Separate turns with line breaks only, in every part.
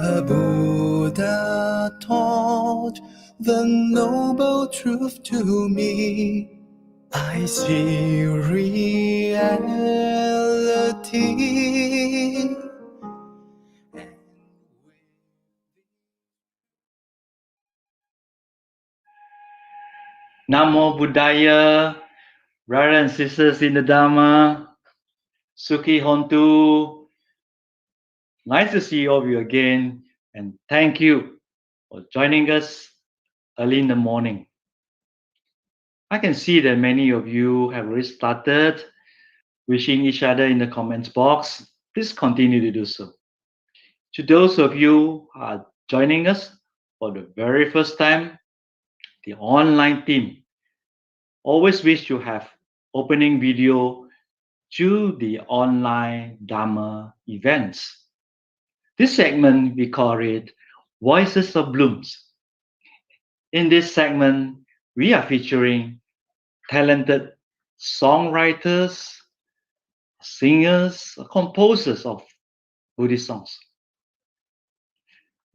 The Buddha taught the noble truth to me. I see reality.
Namo Buddhaya, brothers and sisters in the Dhamma, Sukhi Hontu. Nice to see all of you again, and thank you for joining us early in the morning. I can see that many of you have already started wishing each other in the comments box. Please continue to do so. To those of you who are joining us for the very first time, the online team always wish to have opening video to the online Dhamma events. This segment, we call it Voices of Blooms. In this segment, we are featuring talented songwriters, singers, composers of Buddhist songs.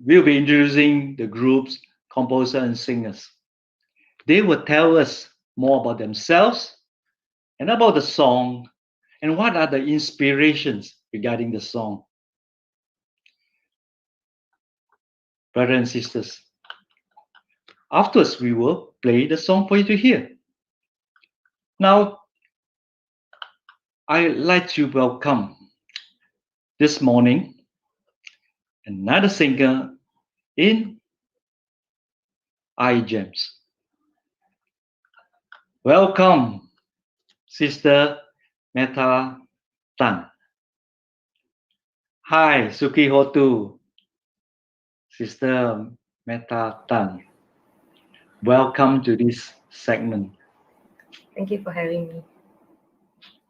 We'll be introducing the group's composers and singers. They will tell us more about themselves and about the song and what are the inspirations regarding the song. Brothers and sisters, afterwards we will play the song for you to hear. Now, I'd like to welcome this morning another singer in iGems. Welcome, Sister Metta Tan. Hi, Sukhi Hotu, Sister Metta Tan. Welcome to this segment.
Thank you for having me.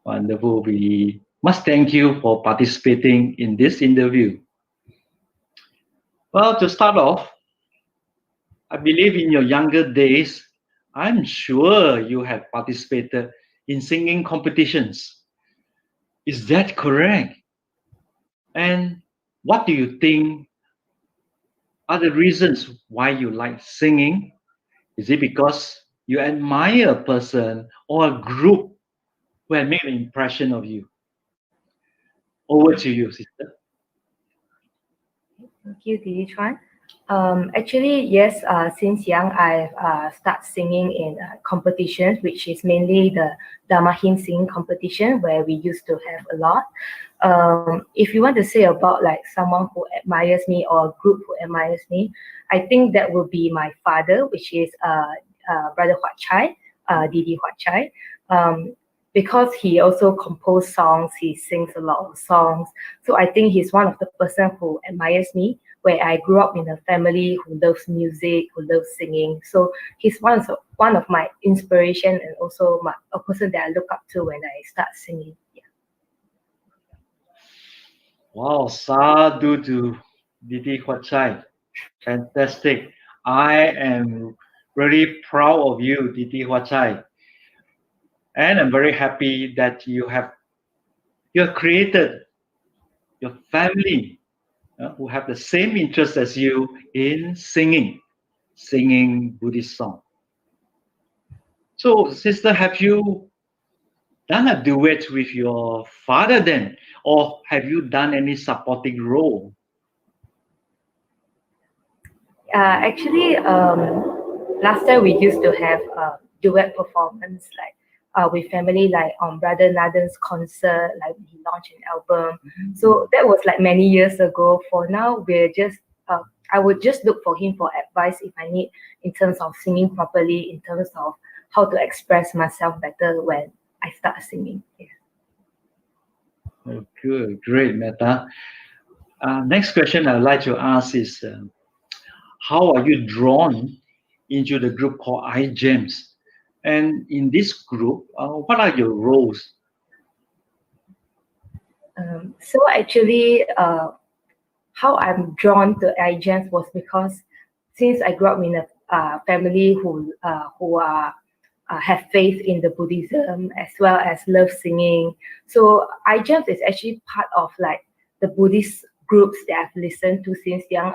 Wonderful. We must thank you for participating in this interview. Well, to start off, I believe in your younger days, I'm sure you have participated in singing competitions. Is that correct? And what do you think are the reasons why you like singing? Is it because you admire a person or a group who had made an impression of you? Over to you, sister.
Thank you, Didi Chuan. Actually, yes, since young, I've started singing in competitions, which is mainly the Dhamma hymn singing competition, where we used to have a lot. If you want to say about like someone who admires me or a group who admires me, I think that will be my father, which is Brother Chye, Didi Chye. Because he also composed songs, he sings a lot of songs. So I think he's one of the person who admires me, where I grew up in a family who loves music, who loves singing. So he's one of my inspiration and also a person that I look up to when I start singing. Yeah.
Wow, sadhu to Didi Chye. Fantastic. I am really proud of you, Didi Chye. And I'm very happy that you have created your family who have the same interest as you in singing Buddhist song. So, sister, have you done a duet with your father then, or have you done any supporting role?
Actually, last time we used to have a duet performance with family, like on Brother Nadan's concert, like he launched an album. Mm-hmm. So that was like many years ago. For now, we're just I would just look for him for advice if I need in terms of singing properly, in terms of how to express myself better when I start singing. Yeah.
Oh, good, great, Metta. Next question I'd like to ask is, how are you drawn into the group called iGems? And in this group, what are your roles?
So actually, how I'm drawn to iGems was because since I grew up in a family who have faith in the Buddhism as well as love singing. So iGems is actually part of like the Buddhist groups that I've listened to since young,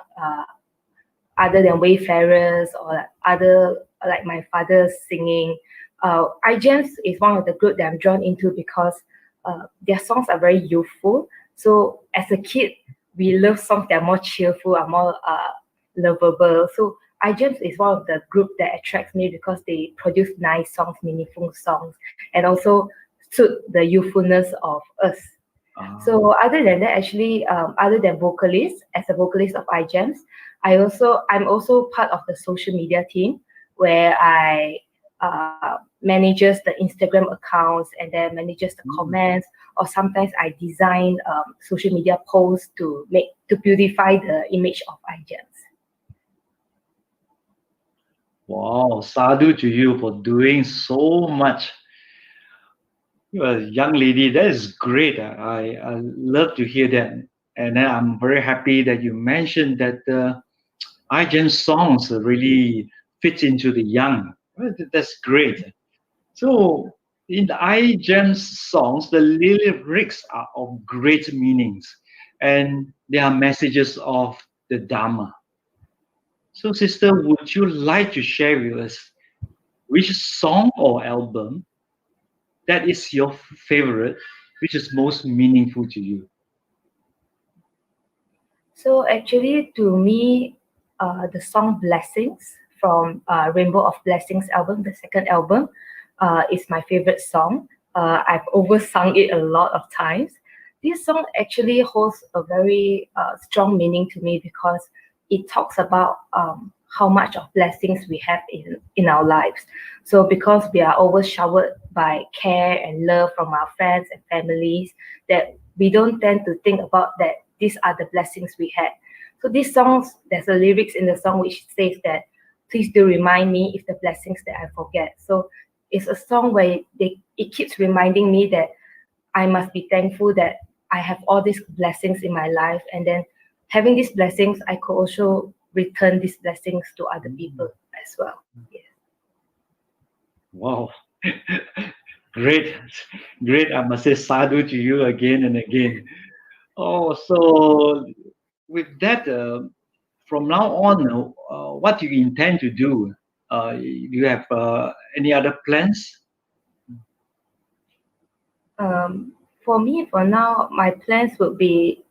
other than Wayfarers or like other like my father's singing. iGems is one of the group that I'm drawn into because their songs are very youthful. So as a kid, we love songs that are more cheerful, are more lovable. So iGems is one of the group that attracts me because they produce nice songs, meaningful songs, and also suit the youthfulness of us. So other than that, actually, other than vocalist, as a vocalist of iGems, I'm also part of the social media team where I manages the Instagram accounts and then manages the comments, or sometimes I design social media posts to beautify the image of iGems.
Wow, sadhu to you for doing so much. You're a young lady. That is great. I love to hear that. And then I'm very happy that you mentioned that iGen songs really fit into the young. Well, that's great. So in the iGen songs, the lyrics are of great meanings, and they are messages of the Dhamma. So, sister, would you like to share with us which song or album that is your favorite, which is most meaningful to you?
So actually, to me, the song "Blessings" from Rainbow of Blessings album, the second album, is my favorite song. I've oversung it a lot of times. This song actually holds a very strong meaning to me because it talks about how much of blessings we have in our lives. So because we are always showered by care and love from our friends and families, that we don't tend to think about that these are the blessings we had. So these songs, there's a lyrics in the song which says that, please do remind me if the blessings that I forget. So it's a song where it keeps reminding me that I must be thankful that I have all these blessings in my life, and then having these blessings, I could also return these blessings to other people as well. Yes.
Wow. Great. Great. I must say sadhu to you again and again. Oh, so with that, from now on, what do you intend to do? Do you have any other plans?
For me, for now, my plans would be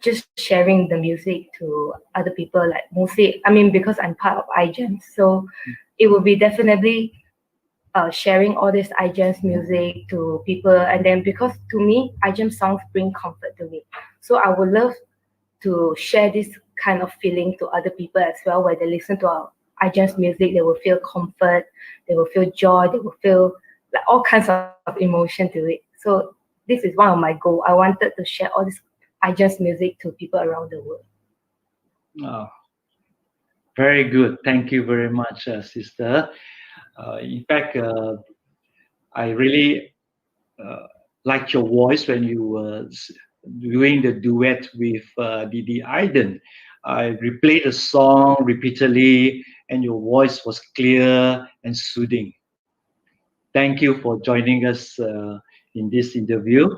just sharing the music to other people, like mostly, I mean, because I'm part of iGems, so it will be definitely sharing all this iGems music to people. And then because to me, iGems songs bring comfort to me. So I would love to share this kind of feeling to other people as well, where they listen to our iGems music, they will feel comfort, they will feel joy, they will feel like all kinds of emotion to it. So this is one of my goals. I wanted to share all this iGems music to people around the world.
Oh, very good. Thank you very much, sister. In fact, I really liked your voice when you were doing the duet with Didi Aiden. I replayed the song repeatedly, and your voice was clear and soothing. Thank you for joining us in this interview.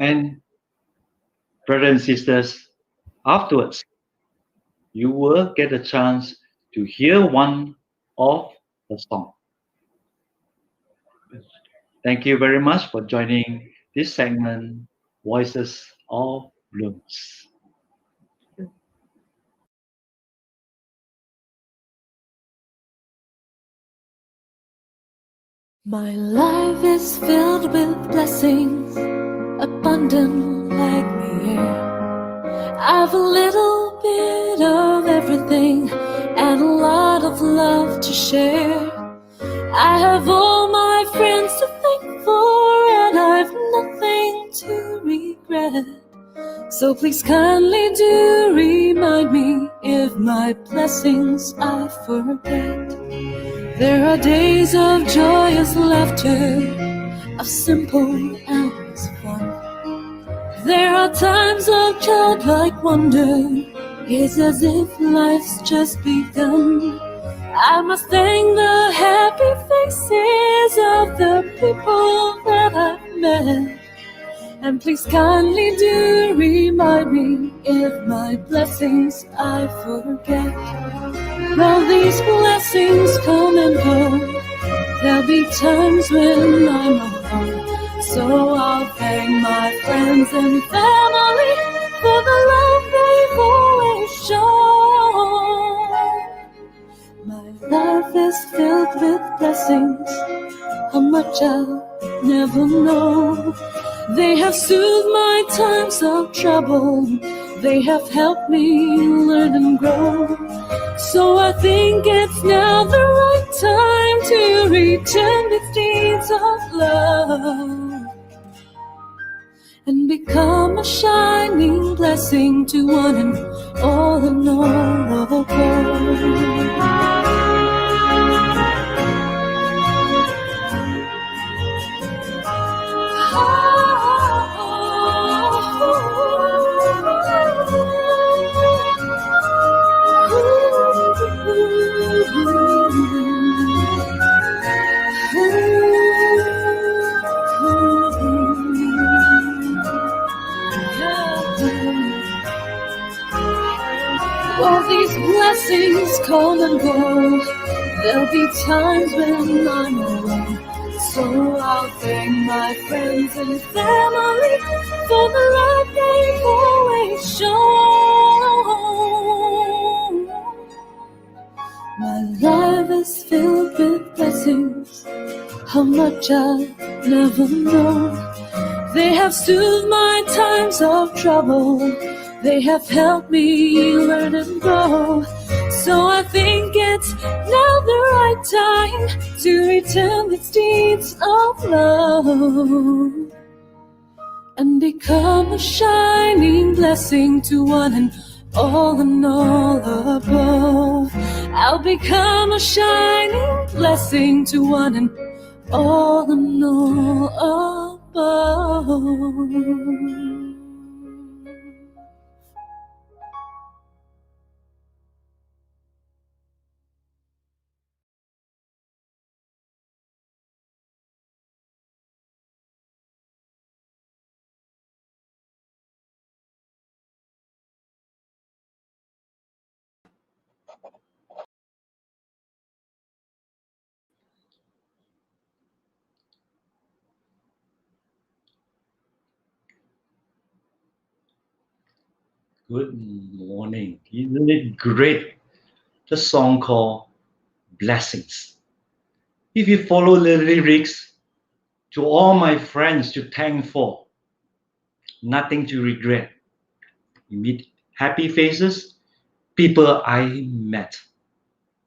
And brothers and sisters, afterwards, you will get a chance to hear one of the song. Thank you very much for joining this segment, Voices of Blooms.
My life is filled with blessings, abundant like the air. I've a little bit of everything and a lot of love to share. I have all my friends to thank for, and I've nothing to regret. So please kindly do remind me if my blessings I forget. There are days of joyous laughter, of simple hours fun. There are times of childlike wonder, it's as if life's just begun. I must thank the happy faces of the people that I've met, and And please kindly do remind me if my blessings I forget. Well, these blessings come and go. There'll be times when I'm alone. So I'll thank my friends and family for the love they've always shown. My life is filled with blessings, how much I'll never know. They have soothed my times of trouble. They have helped me learn and grow. So I think it's now the right time to return these deeds of love and become a shining blessing to one and all above. All these blessings come and go. There'll be times when I'm alone. So I'll thank my friends and family for the love they've always shown. My life is filled with blessings, how much I'll never know. They have soothed my times of trouble. They have helped me learn and grow. So I think it's now the right time to return these deeds of love and become a shining blessing to one and all above. I'll become a shining blessing to one and all above.
Good morning. Isn't it great? The song called Blessings. If you follow the lyrics, to all my friends to thank for, nothing to regret. You meet happy faces, people I met.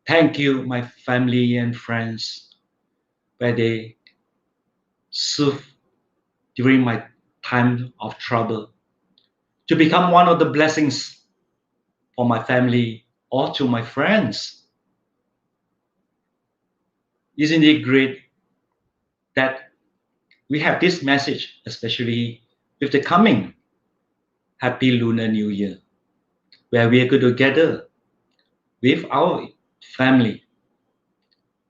Thank you, my family and friends, where they serve during my time of trouble. To become one of the blessings for my family or to my friends. Isn't it great that we have this message, especially with the coming Happy Lunar New Year, where we are going to gather with our family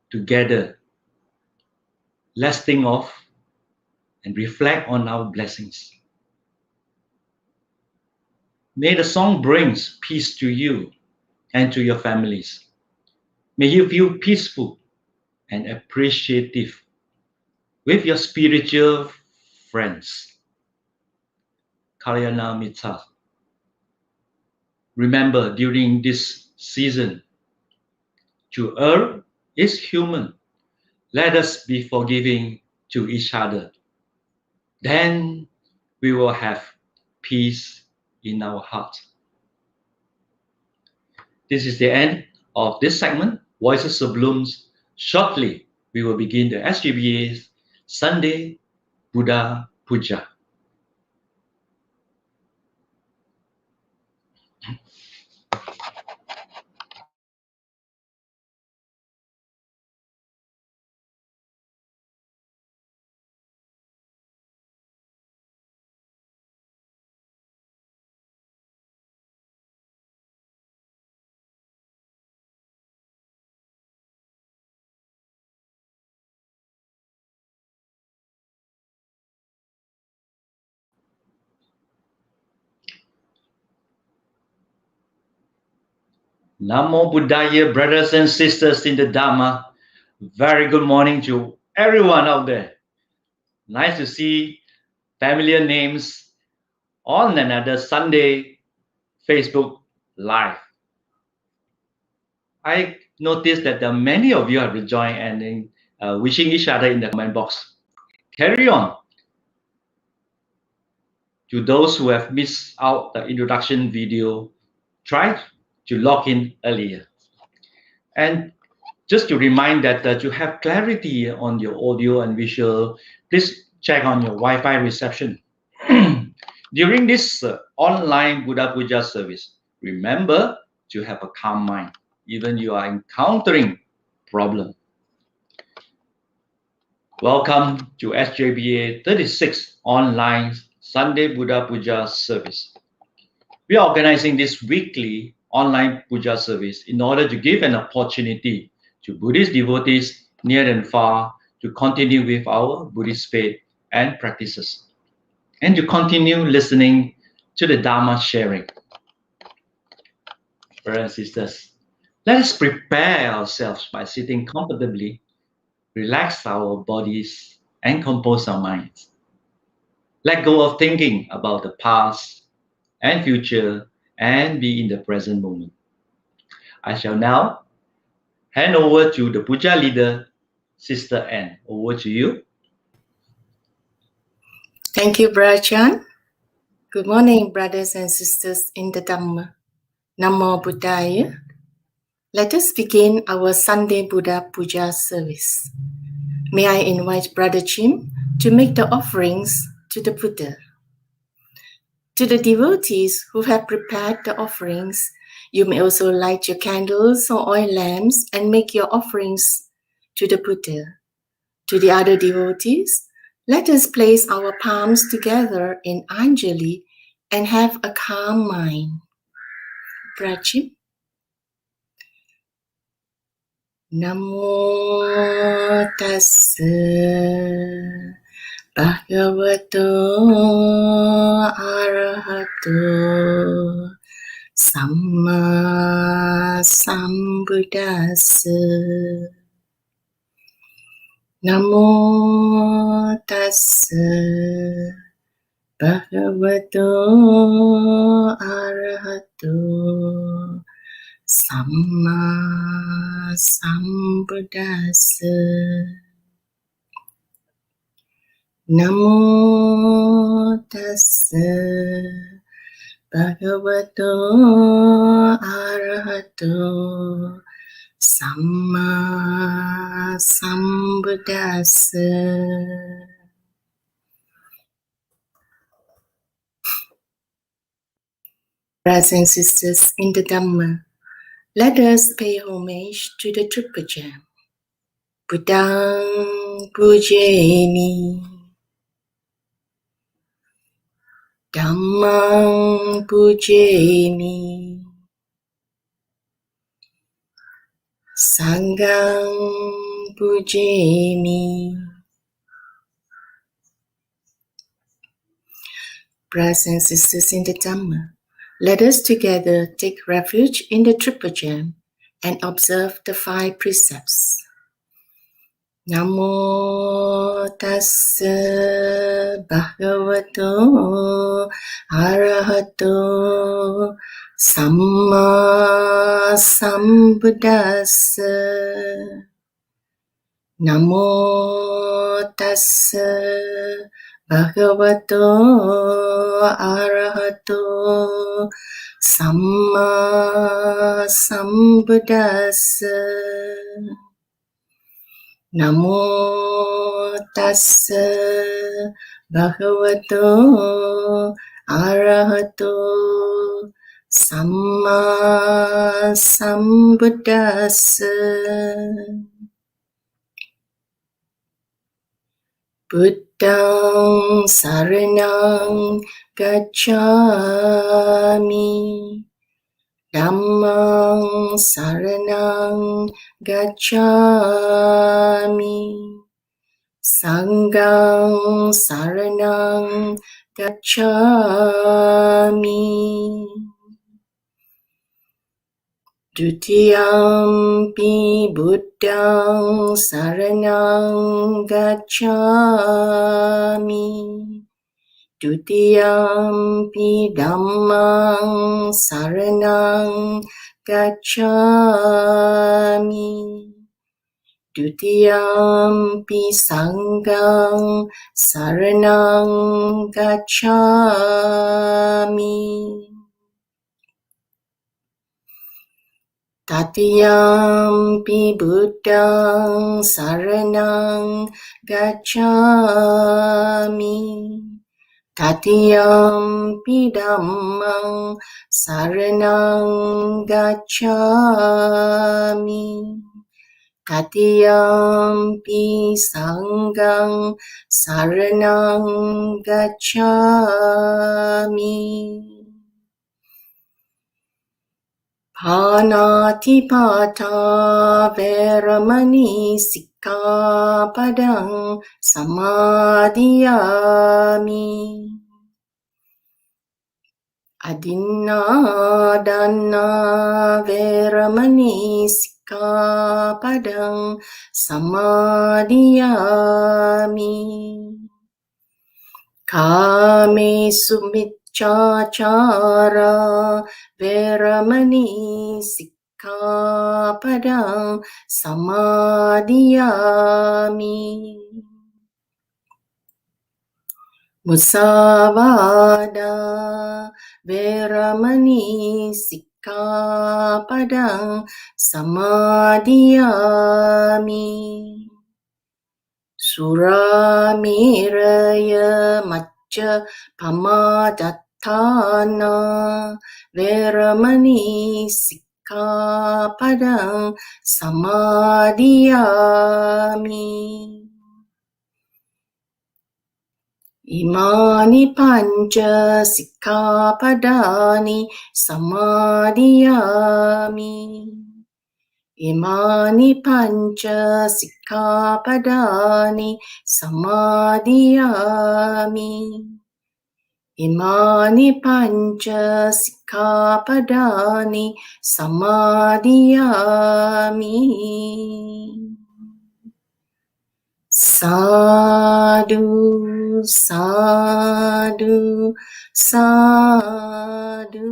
together, let's think of and reflect on our blessings. May the song brings peace to you and to your families. May you feel peaceful and appreciative with your spiritual friends. Kalyana Mitra. Remember, during this season, to err is human. Let us be forgiving to each other. Then we will have peace in our heart. This is the end of this segment, Voices of Blooms. Shortly, we will begin the SGBA's Sunday Buddha Puja. Namo Buddhaya, brothers and sisters in the Dhamma. Very good morning to everyone out there. Nice to see familiar names on another Sunday Facebook Live. I noticed that many of you have rejoined and wishing each other in the comment box. Carry on. To those who have missed out the introduction video, try to log in earlier. And just to remind that you have clarity on your audio and visual, please check on your Wi-Fi reception. During this online Buddha Puja service, remember to have a calm mind, even you are encountering problem. Welcome to SJBA 36 online Sunday Buddha Puja service. We are organizing this weekly online puja service in order to give an opportunity to Buddhist devotees near and far to continue with our Buddhist faith and practices, and to continue listening to the Dhamma sharing. Brothers and sisters, let us prepare ourselves by sitting comfortably, relax our bodies, and compose our minds. Let go of thinking about the past and future and be in the present moment. I shall now hand over to the puja leader, Sister Anne. Over to you.
Thank you, Brother Chan. Good morning, brothers and sisters in the Dhamma. Namo Buddhaya. Let us begin our Sunday Buddha Puja service. May I invite Brother Chim to make the offerings to the Buddha. To the devotees who have prepared the offerings, you may also light your candles or oil lamps and make your offerings to the Buddha. To the other devotees, let us place our palms together in Anjali and have a calm mind. Prachim. Namo tassa bhagavato arahato samma sambuddhassa. Namo tassa bhagavato arahato samma sambuddhassa. Namo tassa bhagavato arahato samma sambuddhassa. Brothers and sisters in the Dhamma, let us pay homage to the Triple Gem. Buddhang pujeni, Dhammang pujeni, Sanghang pujeni. Brothers and sisters in the Dhamma, let us together take refuge in the Triple Gem and observe the 5 precepts. Namo tassa bhagavato arahato samma sambuddhassa. Namo tassa bhagavato arahato samma sambuddhassa. Namo tassa bhagavato arahato samma sambuddhassa. Buddhang saranang gacchami, Dhammang saranang gacchami, Sanghang saranang gacchami. Dutiyampi buddhang saranang gacchami. Dutiyampi dhammang saranang gacchami. Dutiyampi sanghang saranang gacchami. Tatiyampi buddhang saranang gacchami. Tatiyampi dhammang saranang gacchami. Tatiyampi sanghang saranang gacchami. Panatipata veramani sikkhapadang samadhiyami. Adinadana veramani sikkhapadang samadhiyami. Kame sumiccacara veramani sikkhapadang samadhiyami. Musavada veramani sikkhapadang samadhiyami. Suramiraya macca pamadatthana veramani sikkhapadang samadhiyami. Imani panca sikkhapadani samadhiyami. Imani panca sikkhapadani samadhiyami. Imani panca sikkhapadani samadhiyami. Sadhu, sadhu, sadhu.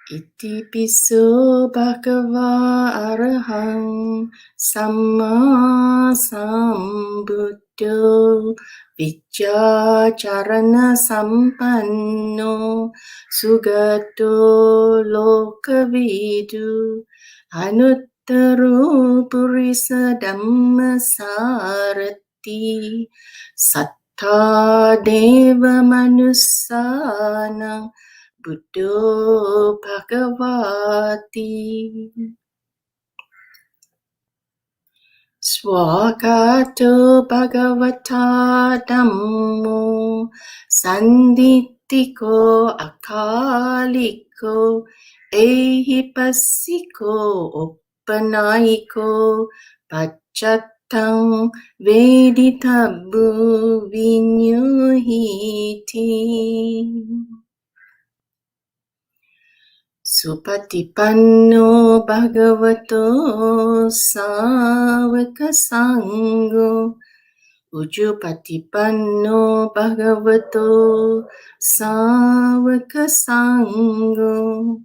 Iti piso bhagava arahang samma sambuddho viccacarana sampanno sugato lokavidu anuttaro purisa dhamma sarati sattha deva manussana Buddho Bhagavati. Swakato Bhagavata Dhammo Sanditiko Akaliko Ehipassiko Oppanayiko Pacchattam Veditabbu Vinyuhiti. Supatipanno bhagavato sāvaka sangho. Ujupatipanno bhagavato sāvaka sangho.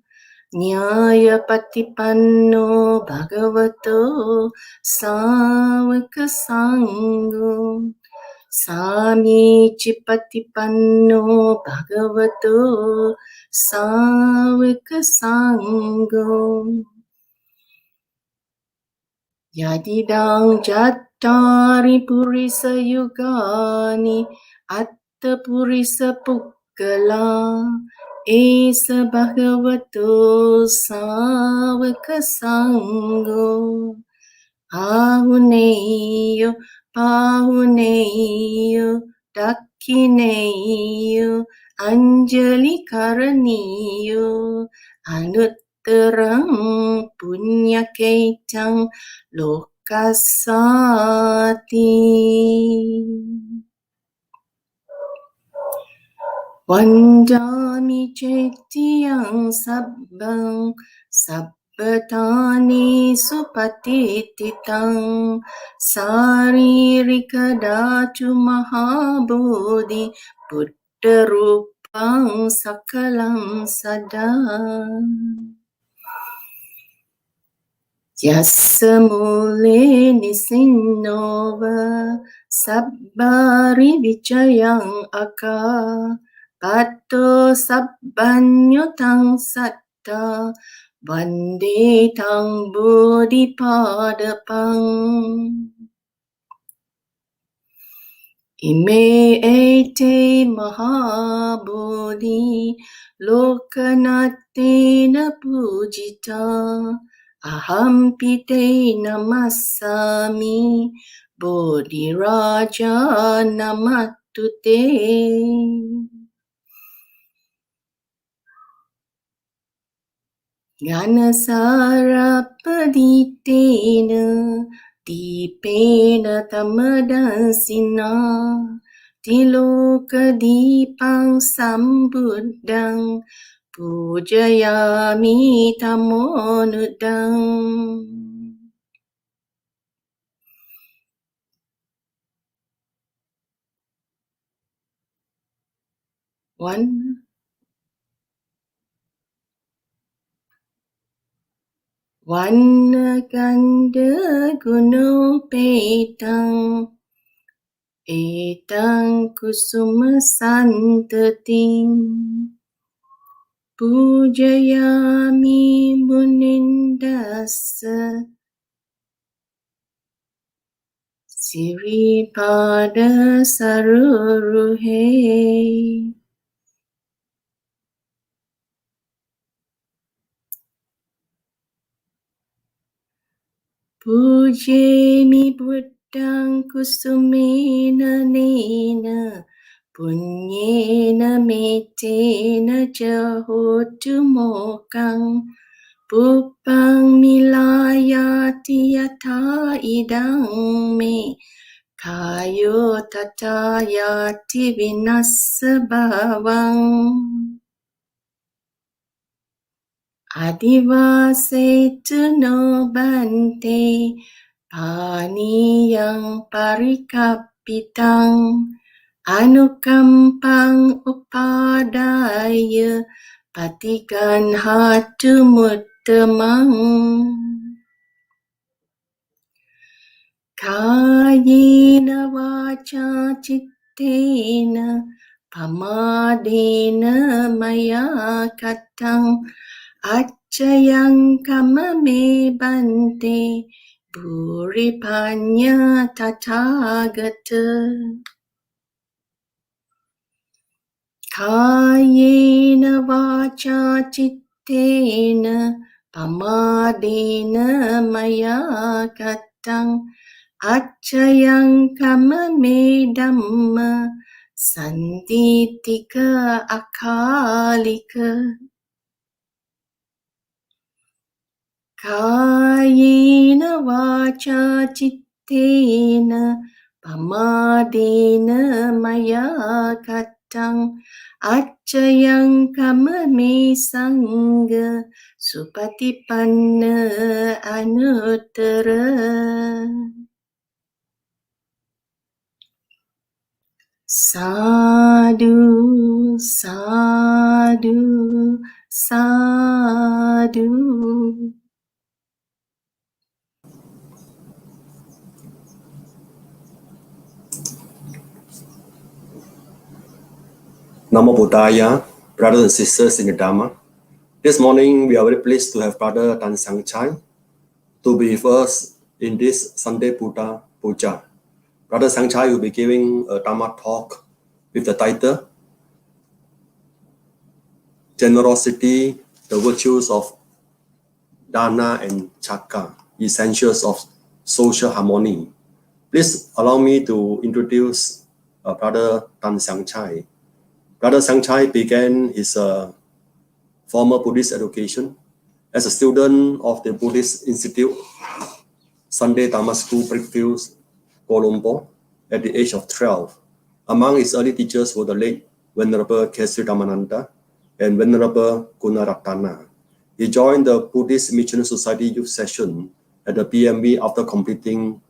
Nyāyapatipanno bhagavato sāvaka sangho. Samicipatipanno bhagavato sāvaka sangho. Yadidang jattari purisa yugani atta purisa pukkala esa bhagavato sāvaka sangho. Ahuneyo, pahuneyo, dakhineyo, anjali karaniyo, anuttarang punyaketang lokasati. Vandami Chaitiyang Sabbang Sabbatani Supatititang Saririka Dhatu Mahabodhi Buddha Rupang Sakalam Sadam Yasamule Nisinova Sabbari Vichayang Aka Pato Sabbanyotang Satta Vande Tang Bodhipadapang Ime ete mahabodhi lokanatena pujita ahampite namasami bodhi raja namatute Ganasara paditena dipena tamadasina tiloka dipang sambuddhang pujayami tamonudang Vanna ganda gunopetang etang kusuma santating pujayami munindasa siripada saruruhe Pujemi buddhang kusumena nena punyena metena jahotu mokang pupang milayati yata idang me kayo tatayati vinassa bhavang Adivase no bante paniyang parikapitang anukampang upadaya patikan hatu muttamang kayena vaca cittena pamadena maya katang Acayang kamame bante buripanya tathagata Kayena vaca cittena pamadena maya katang Acayang kamame dhamma sanditika akalika Kayena vaca cittena pamadena maya katang acayang kamame sangha supatipanna anuttara Sadhu, sadhu, sadhu
Namo Buddhaya, brothers and sisters in the Dhamma. This morning, we are very pleased to have Brother Tan Siang Chye to be with us in this Sunday Buddha Puja. Brother Siang Chye will be giving a Dhamma talk with the title, Generosity, the Virtues of Dana and Caga, Essentials of Social Harmony. Please allow me to introduce Brother Tan Siang Chye. Brother Siang Chye began his formal Buddhist education as a student of the Buddhist Institute, Sunday Dhamma School, Brickfields, Kuala Lumpur, at the age of 12. Among his early teachers were the late Venerable Kesri Ramananda, and Venerable Gunaratana. He joined the Buddhist Mission Society Youth Session at the PMB after completing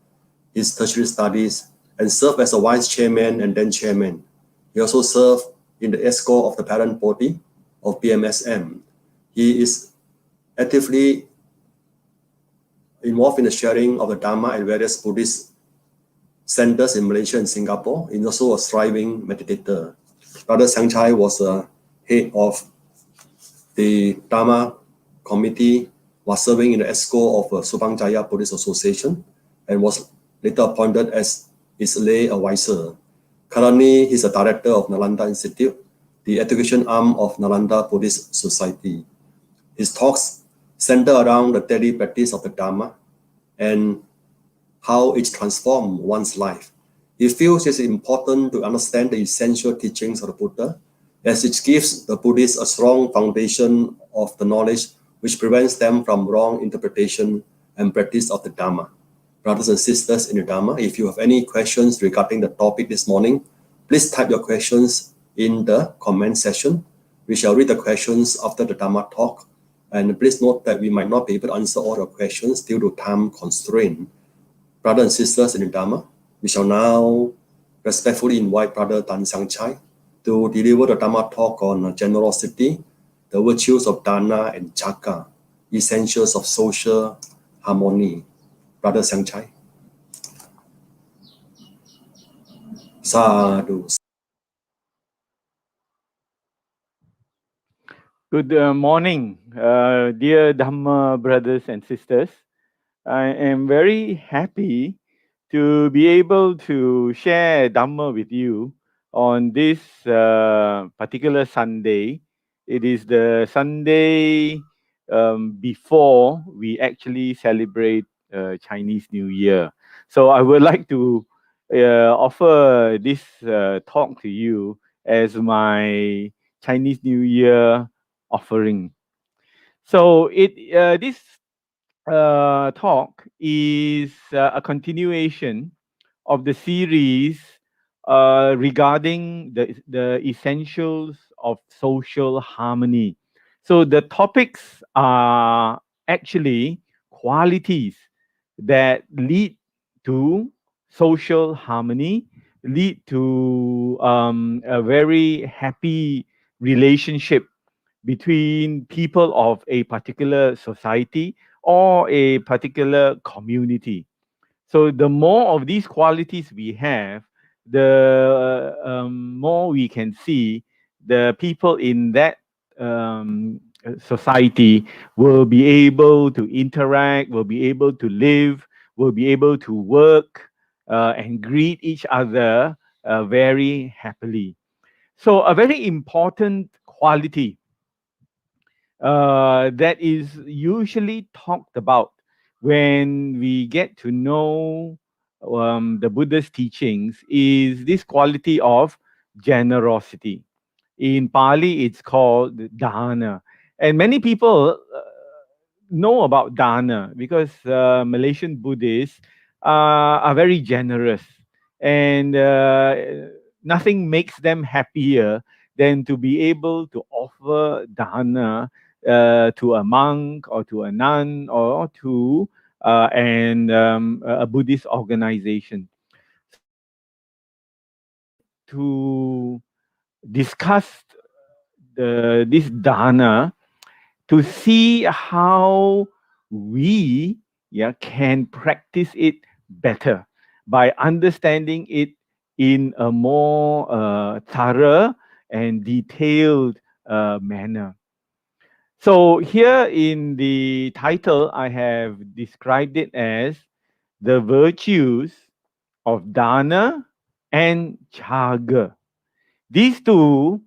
his tertiary studies and served as a vice chairman and then chairman. He also served in the ESCO of the parent body of BMSM. He is actively involved in the sharing of the Dhamma at various Buddhist centers in Malaysia and Singapore. He's also a thriving meditator. Brother Siang Chye was the head of the Dhamma committee, was serving in the ESCO of Subang Jaya Buddhist Association, and was later appointed as its lay advisor. Currently, he's a director of Nalanda Institute, the education arm of Nalanda Buddhist Society. His talks center around the daily practice of the Dhamma and how it transforms one's life. He feels it's important to understand the essential teachings of the Buddha, as it gives the Buddhists a strong foundation of the knowledge which prevents them from wrong interpretation and practice of the Dhamma. Brothers and sisters in the Dhamma, if you have any questions regarding the topic this morning, please type your questions in the comment section. We shall read the questions after the Dhamma talk, and please note that we might not be able to answer all your questions due to time constraint. Brothers and sisters in the Dhamma, we shall now respectfully invite Brother Tan Siang Chye to deliver the Dhamma talk on generosity, the virtues of Dana and Caga, essentials of social harmony. Brother Siang Chye. Sadhu.
Good morning, dear Dhamma brothers and sisters. I am very happy to be able to share Dhamma with you on this particular Sunday. It is the Sunday before we actually celebrate Chinese New Year. So I would like to offer this talk to you as my Chinese New Year offering. So this talk is a continuation of the series regarding the essentials of social harmony. So the topics are actually qualities that lead to social harmony, lead to a very happy relationship between people of a particular society or a particular community. So the more of these qualities we have, the more we can see the people in that society will be able to interact, will be able to live, will be able to work and greet each other very happily. So a very important quality that is usually talked about when we get to know the Buddha's teachings is this quality of generosity. In Pali, it's called dana. And many people know about dana because Malaysian Buddhists are very generous. And nothing makes them happier than to be able to offer dana to a monk or to a nun or to a Buddhist organization. To discuss this dana, to see how we can practice it better by understanding it in a more thorough and detailed manner. So here in the title, I have described it as the virtues of dana and caga. These two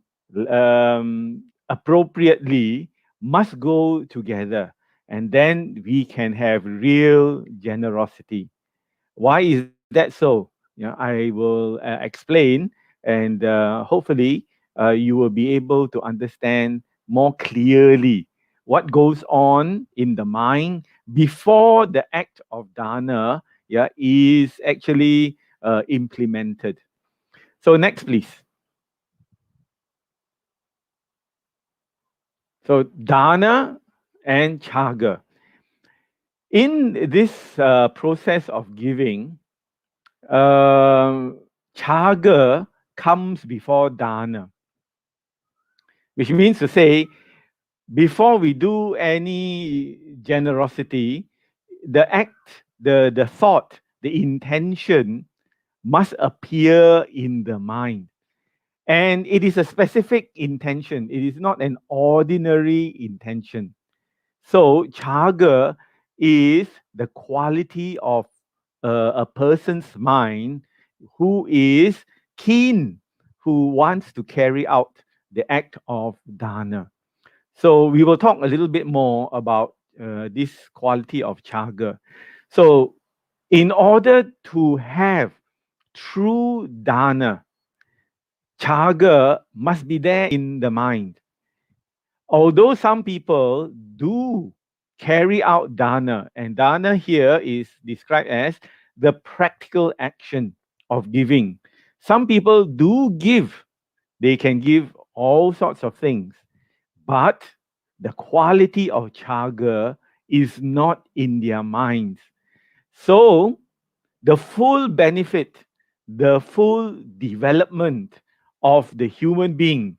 appropriately must go together, and then we can have real generosity. Why is that so? I will explain, and hopefully you will be able to understand more clearly what goes on in the mind before the act of dana is actually implemented. So next, please. So dana and chaga. In this process of giving, chaga comes before dana, which means to say, before we do any generosity, the act, the thought, the intention must appear in the mind. And it is a specific intention, it is not an ordinary intention. So, chaga is the quality of a person's mind who is keen, who wants to carry out the act of dana. So, we will talk a little bit more about this quality of chaga. So, in order to have true dana, chaga must be there in the mind. Although some people do carry out dana, and dana here is described as the practical action of giving. Some people do give, they can give all sorts of things, but the quality of chaga is not in their minds. So, the full benefit, the full development of the human being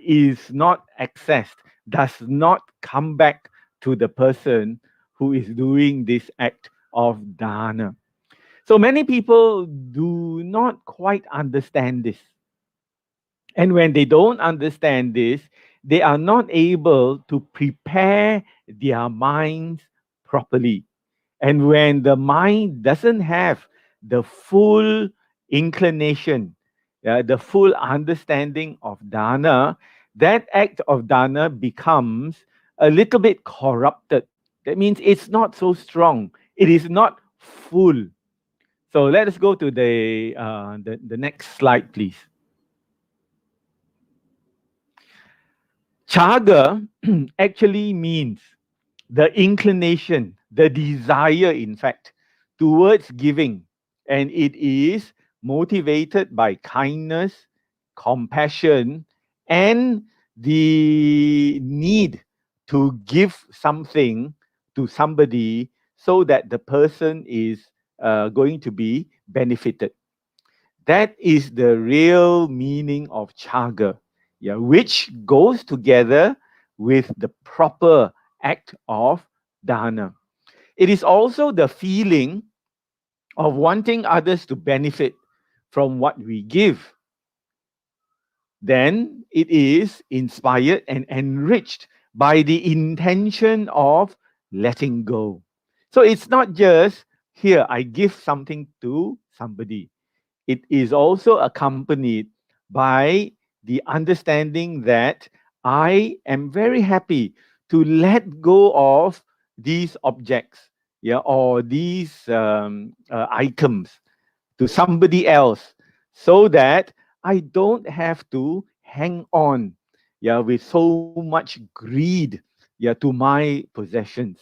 is not accessed, does not come back to the person who is doing this act of dana. So many people do not quite understand this. And when they don't understand this, they are not able to prepare their minds properly. And when the mind doesn't have the full inclination, the full understanding of dana, that act of dana becomes a little bit corrupted. That means it's not so strong. It is not full. So let us go to the next slide, please. Chaga actually means the inclination, the desire, in fact, towards giving. And it is motivated by kindness, compassion, and the need to give something to somebody so that the person is going to be benefited. That is the real meaning of chaga, yeah, which goes together with the proper act of dana. It is also the feeling of wanting others to benefit from what we give. Then it is inspired and enriched by the intention of letting go. So it's not just here, I give something to somebody. It is also accompanied by the understanding that I am very happy to let go of these objects, yeah, or these items to somebody else, so that I don't have to hang on, yeah, with so much greed, yeah, to my possessions.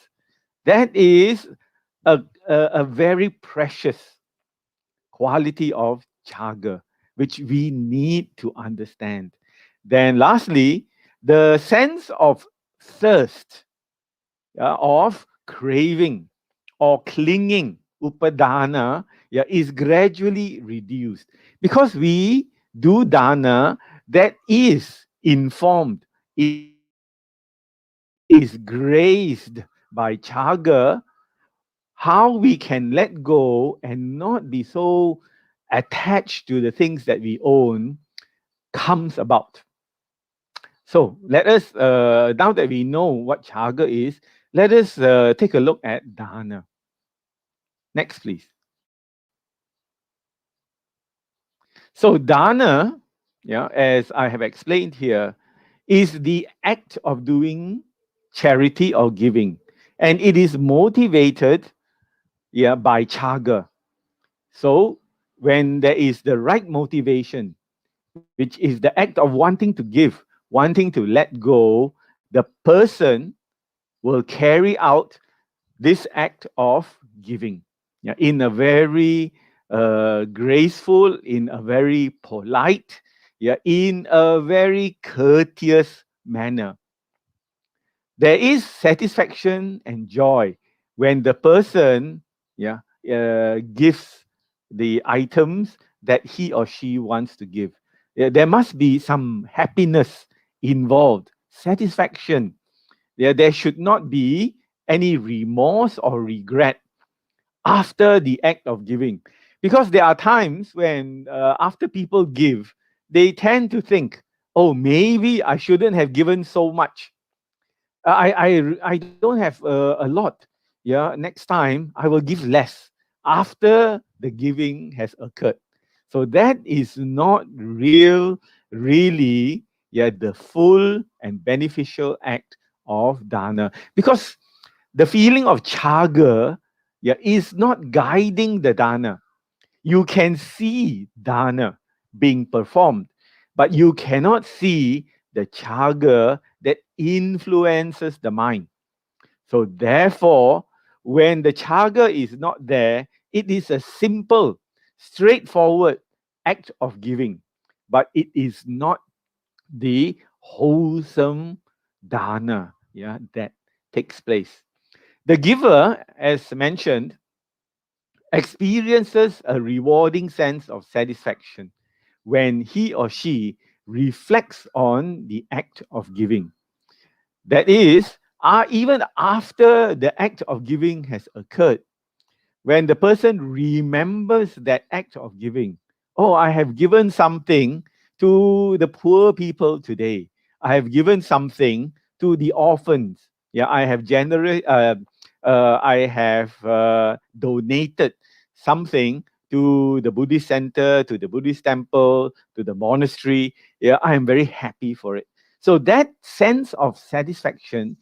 That is a very precious quality of chaga, which we need to understand. Then, lastly, the sense of thirst, of craving or clinging, upadana, is gradually reduced because we do dana that is informed, it is graced by chaga. How we can let go and not be so attached to the things that we own comes about. So let us, now that we know what chaga is, let us take a look at dana. Next, please. So dana, yeah, as I have explained here, is the act of doing charity or giving, and it is motivated, yeah, by chaga. So when there is the right motivation, which is the act of wanting to give, wanting to let go, the person will carry out this act of giving, yeah, in a very graceful, in a very polite, yeah, in a very courteous manner. There is satisfaction and joy when the person, gives the items that he or she wants to give. Yeah, there must be some happiness involved, satisfaction. Yeah, there should not be any remorse or regret after the act of giving. Because there are times when, after people give, they tend to think, oh, maybe I shouldn't have given so much. I don't have a lot. Yeah, next time I will give less after the giving has occurred. So that is not really, the full and beneficial act of dana. Because the feeling of chaga, is not guiding the dana. You can see dana being performed, but you cannot see the chaga that influences the mind. So therefore, when the chaga is not there, it is a simple, straightforward act of giving, but it is not the wholesome dana, that takes place. The giver, as mentioned, experiences a rewarding sense of satisfaction when he or she reflects on the act of giving. That is, even after the act of giving has occurred, when the person remembers that act of giving, oh, I have given something to the poor people today. I have given something to the orphans. Yeah, I have donated something to the Buddhist center, to the Buddhist temple, to the monastery. Yeah, I am very happy for it. So that sense of satisfaction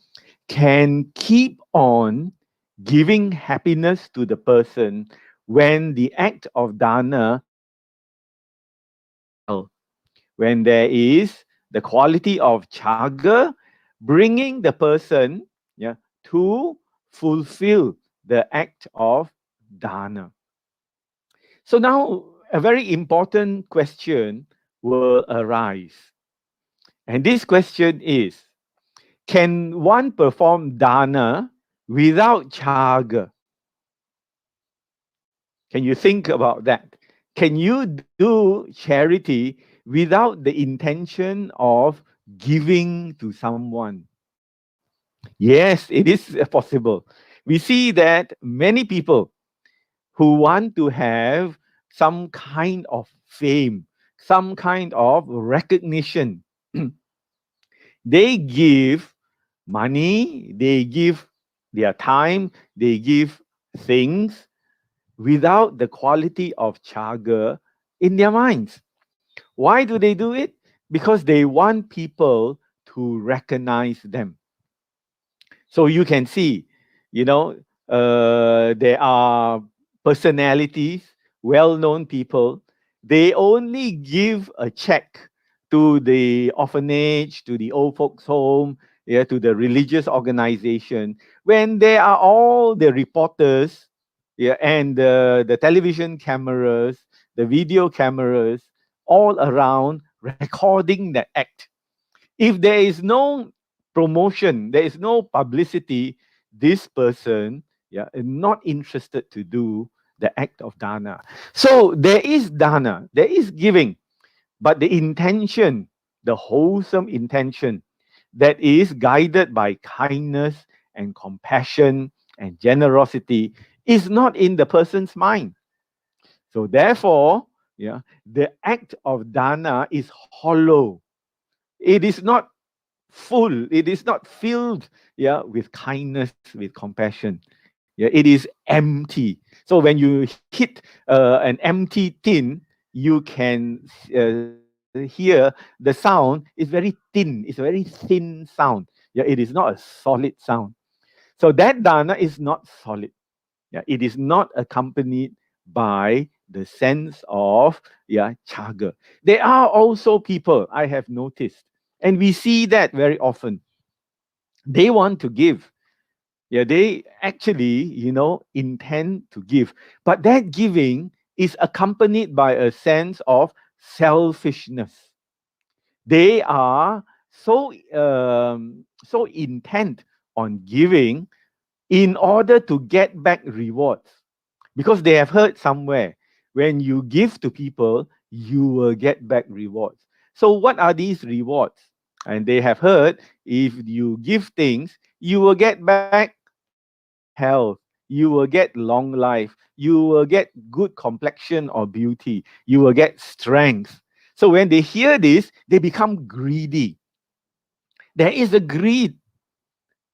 can keep on giving happiness to the person when the act of dana is done well, when there is the quality of chaga bringing the person, to fulfill the act of dana. So now a very important question will arise. And this question is, can one perform dana without chaga? Can you think about that? Can you do charity without the intention of giving to someone? Yes, it is possible. We see that many people who want to have some kind of fame, some kind of recognition, they give money, they give their time, they give things without the quality of chaga in their minds. Why do they do it? Because they want people to recognize them. So you can see, there are personalities, well known people, they only give a check to the orphanage, to the old folks' home, to the religious organization, when there are all the reporters, and the television cameras, the video cameras all around recording that act. If there is no promotion, there is no publicity, this person, is not interested to do the act of dana. So there is dana, there is giving, but the intention, the wholesome intention that is guided by kindness and compassion and generosity is not in the person's mind. So therefore, the act of dana is hollow. It is not full. It is not filled, with kindness, with compassion. Yeah, it is empty. So when you hit an empty tin, you can hear the sound is very thin. It's a very thin sound. Yeah, it is not a solid sound. So that dana is not solid. Yeah, it is not accompanied by the sense of chaga. There are also people I have noticed, and we see that very often. They want to give. Yeah, they actually, intend to give. But that giving is accompanied by a sense of selfishness. They are so so intent on giving in order to get back rewards, because they have heard somewhere when you give to people, you will get back rewards. So, what are these rewards? And they have heard if you give things, you will get back health, you will get long life, you will get good complexion or beauty, you will get strength. So, when they hear this, they become greedy. There is a greed,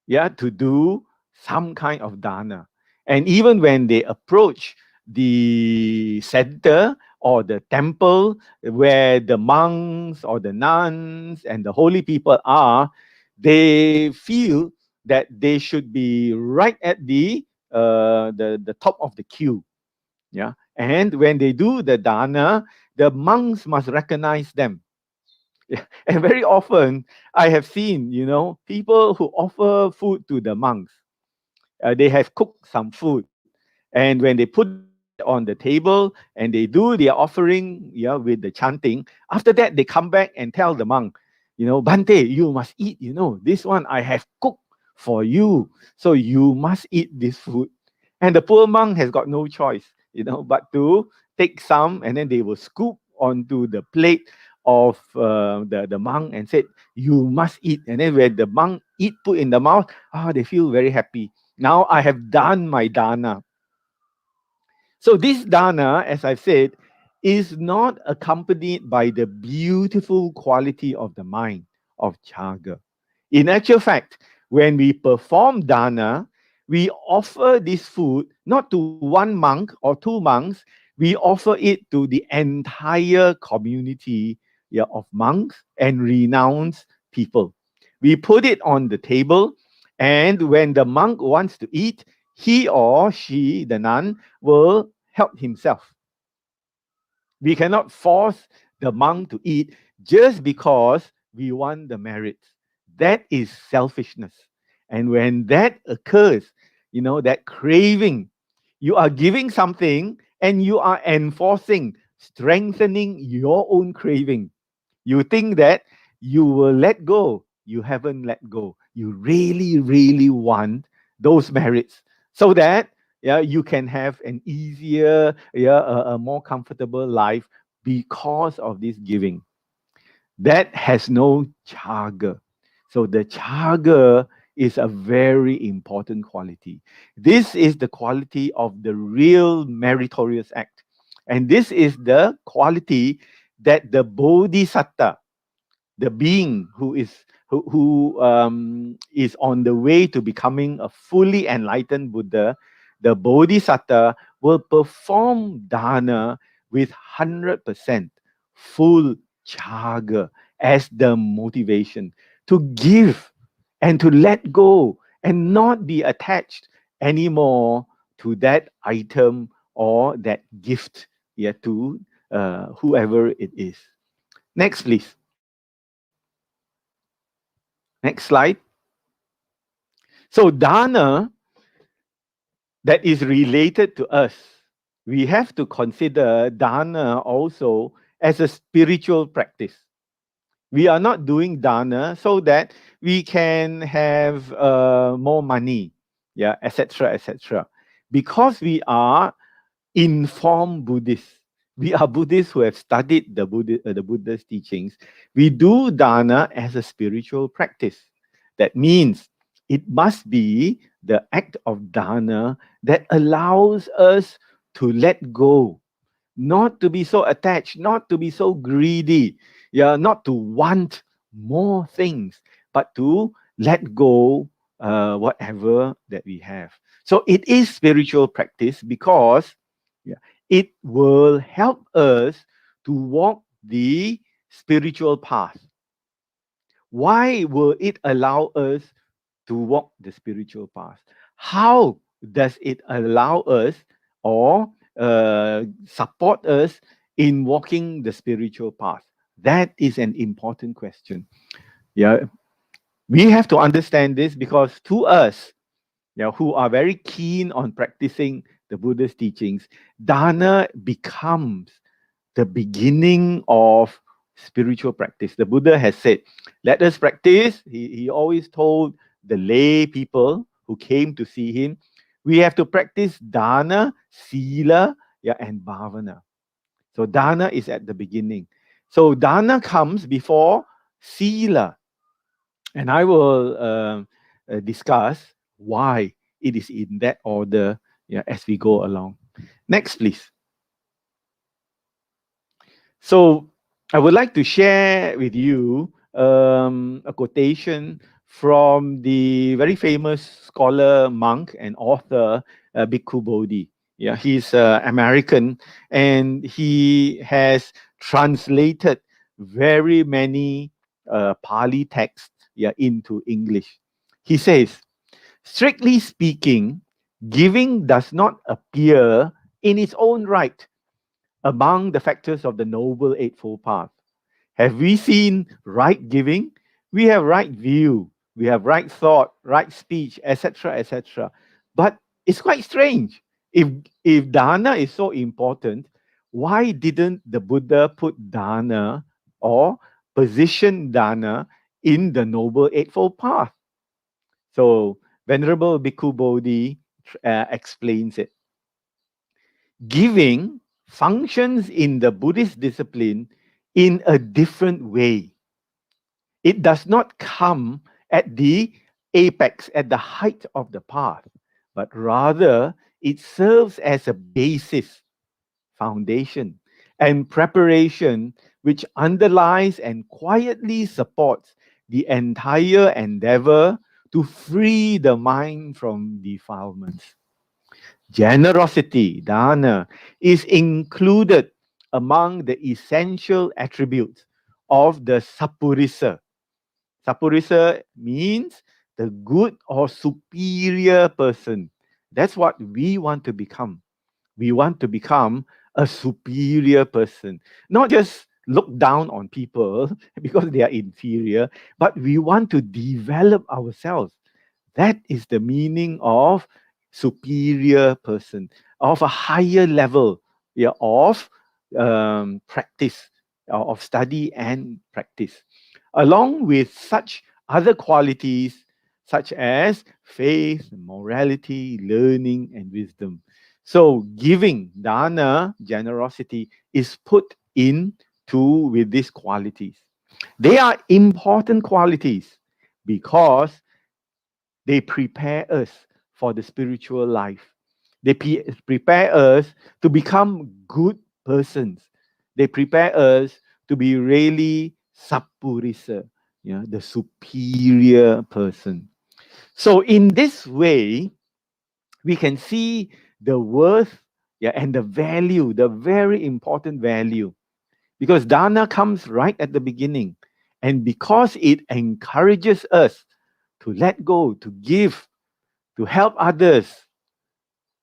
yeah, to do some kind of dana. And even when they approach the center or the temple where the monks or the nuns and the holy people are, they feel that they should be right at the top of the queue. Yeah. And when they do the dana, the monks must recognize them. Yeah. And very often I have seen, people who offer food to the monks. They have cooked some food, and when they put it on the table and they do their offering, with the chanting, after that they come back and tell the monk, Bante, you must eat, this one I have cooked for you, so you must eat this food. And the poor monk has got no choice, but to take some, and then they will scoop onto the plate of the monk and said, you must eat. And then when the monk eat, put in the mouth, they feel very happy. Now I have done my dana. So this dana, as I've said, is not accompanied by the beautiful quality of the mind of Chaga. In actual fact, when we perform dana, we offer this food not to one monk or two monks, we offer it to the entire community, of monks and renounced people. We put it on the table, and when the monk wants to eat, he or she, the nun, will help himself. We cannot force the monk to eat just because we want the merits. That is selfishness. And when that occurs, that craving, you are giving something and you are enforcing, strengthening your own craving. You think that you will let go. You haven't let go. You really, really want those merits so that, you can have an easier, a more comfortable life because of this giving. That has no chaga. So the chaga is a very important quality. This is the quality of the real meritorious act. And this is the quality that the bodhisattva, the being who is on the way to becoming a fully enlightened Buddha, the bodhisattva will perform dana with 100% full chaga as the motivation to give and to let go and not be attached anymore to that item or that gift, to whoever it is. Next, please. Next slide. So dana that is related to us, we have to consider dana also as a spiritual practice. We are not doing dana so that we can have more money, etc., etc. Because we are informed Buddhists. We are Buddhists who have studied the Buddha's teachings. We do dana as a spiritual practice. That means it must be the act of dana that allows us to let go, not to be so attached, not to be so greedy, not to want more things, but to let go whatever that we have. So it is spiritual practice because it will help us to walk the spiritual path. Why will it allow us to walk the spiritual path? How does it allow us or support us in walking the spiritual path? That is an important question. We have to understand this because to us, who are very keen on practicing the Buddha's teachings, dana becomes the beginning of spiritual practice. The Buddha has said, Let us practice. He always told the lay people who came to see him, we have to practice dana, sila, yeah, and bhavana. So dana is at the beginning. So dana comes before sila. And I will discuss why it is in that order, yeah, as we go along. Next, please. So I would like to share with you a quotation from the very famous scholar, monk, and author Bhikkhu Bodhi. Yeah, he's American, and he has translated very many Pali texts, yeah, into English. He says, strictly speaking, giving does not appear in its own right among the factors of the Noble Eightfold Path. Have we seen right giving? We have right view, we have right thought, right speech, etc., etc. But it's quite strange. If dana is so important, why didn't the Buddha put dana or position dana in the Noble Eightfold Path? So Venerable Bhikkhu Bodhi explains it. Giving functions in the Buddhist discipline in a different way. It does not come at the apex, at the height of the path, but rather it serves as a basis, foundation, and preparation which underlies and quietly supports the entire endeavor to free the mind from defilements. Generosity, dana, is included among the essential attributes of the sapurisa. Sapurisa means the good or superior person. That's what we want to become. We want to become a superior person, not just look down on people because they are inferior, but we want to develop ourselves. That is the meaning of superior person, of a higher level, yeah, of practice, of study and practice, along with such other qualities such as faith, morality, learning, and wisdom. So, giving, dana, generosity, is put into with these qualities. They are important qualities because they prepare us for the spiritual life. They prepare us to become good persons. They prepare us to be really sappurisa, yeah, the superior person. So in this way, we can see the worth, yeah, and the value, the very important value, because dana comes right at the beginning, and because it encourages us to let go, to give, to help others.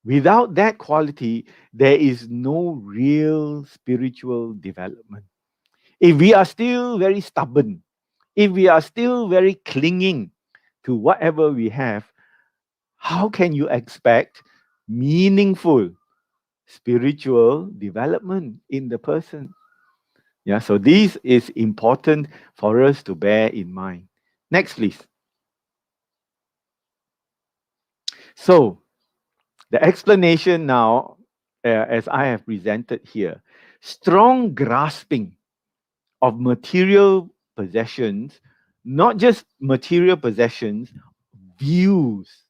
Without that quality, there is no real spiritual development. If we are still very stubborn, if we are still very clinging to whatever we have, how can you expect meaningful spiritual development in the person? Yeah, so this is important for us to bear in mind. Next, please. So, the explanation now, as I have presented here, strong grasping of material possessions, not just material possessions, views,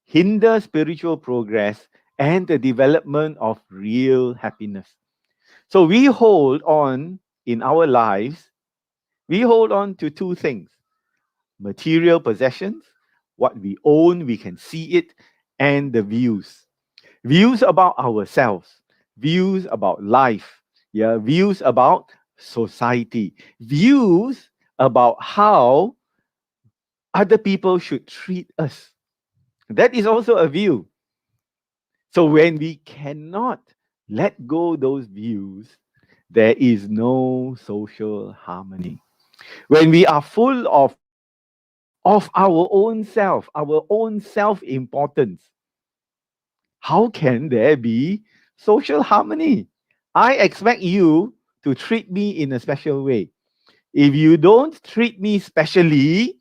hinder spiritual progress and the development of real happiness. So we hold on in our lives, we hold on to two things: material possessions, what we own, we can see it, and the views. Views about ourselves, views about life, yeah, views about society, views about how other people should treat us. That is also a view. So when we cannot let go those views, there is no social harmony. When we are full of our own self-importance, how can there be social harmony? I expect you to treat me in a special way. If you don't treat me specially,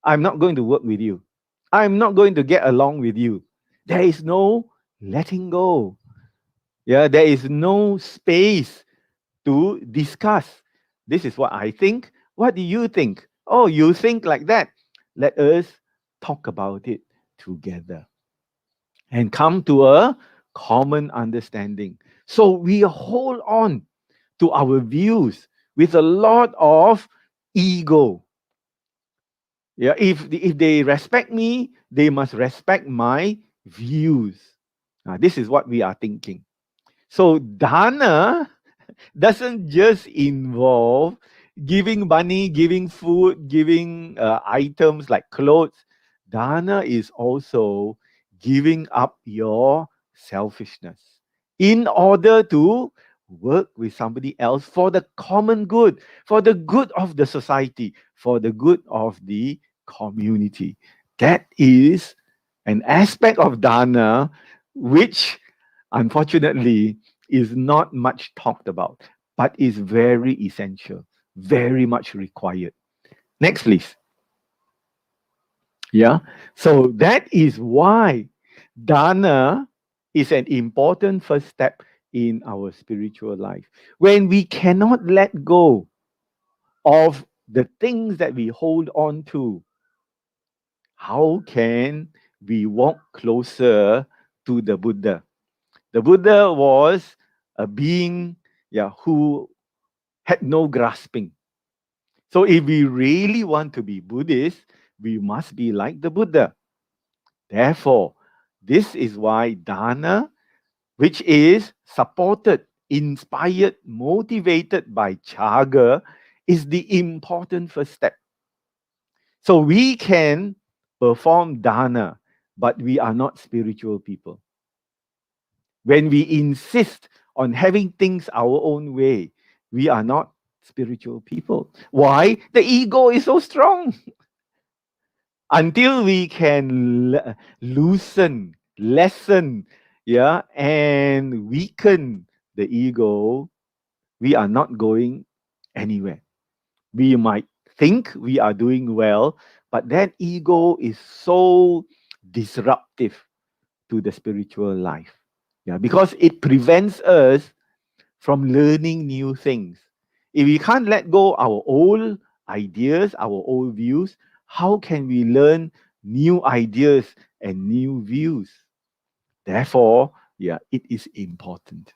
I'm not going to work with you. I'm not going to get along with you. There is no letting go. Yeah, there is no space to discuss. This is what I think. What do you think? Oh, you think like that. Let us talk about it together and come to a common understanding. So we hold on to our views with a lot of ego. Yeah, if they respect me, they must respect my views. This is what we are thinking. So dana doesn't just involve giving money, giving food, giving items like clothes. Dana is also giving up your selfishness in order to work with somebody else for the common good, for the good of the society, for the good of the community. That is an aspect of dana which, unfortunately, is not much talked about, but is very essential, very much required. Next, please. Yeah. So that is why dana is an important first step in our spiritual life. When we cannot let go of the things that we hold on to, how can we walk closer to the Buddha? The Buddha was a being, yeah, who had no grasping. So if we really want to be Buddhist, we must be like the Buddha. Therefore, this is why dana, which is supported, inspired, motivated by Caga, is the important first step. So we can perform dana, but we are not spiritual people. When we insist on having things our own way, we are not spiritual people. Why? The ego is so strong. Until we can loosen, lessen, yeah, and weaken the ego, we are not going anywhere. We might think we are doing well, but that ego is so disruptive to the spiritual life. Yeah, because it prevents us from learning new things. If we can't let go our old ideas, our old views, how can we learn new ideas and new views? Therefore, yeah, it is important.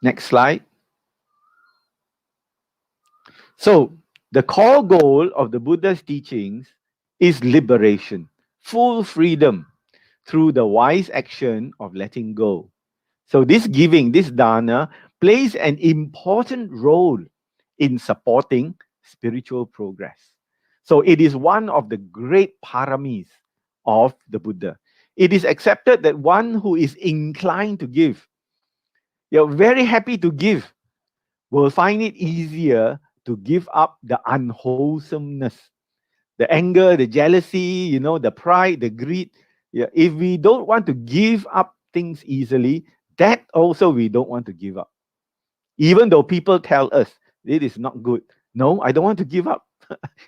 Next slide. So, the core goal of the Buddha's teachings is liberation, full freedom through the wise action of letting go. So, this giving, this dana, plays an important role in supporting spiritual progress. So, it is one of the great paramis of the Buddha. It is accepted that one who is inclined to give, you're very happy to give, will find it easier to give up the unwholesomeness, the anger, the jealousy, the pride, the greed. Yeah, if we don't want to give up things easily, that also we don't want to give up. Even though people tell us it is not good. No, I don't want to give up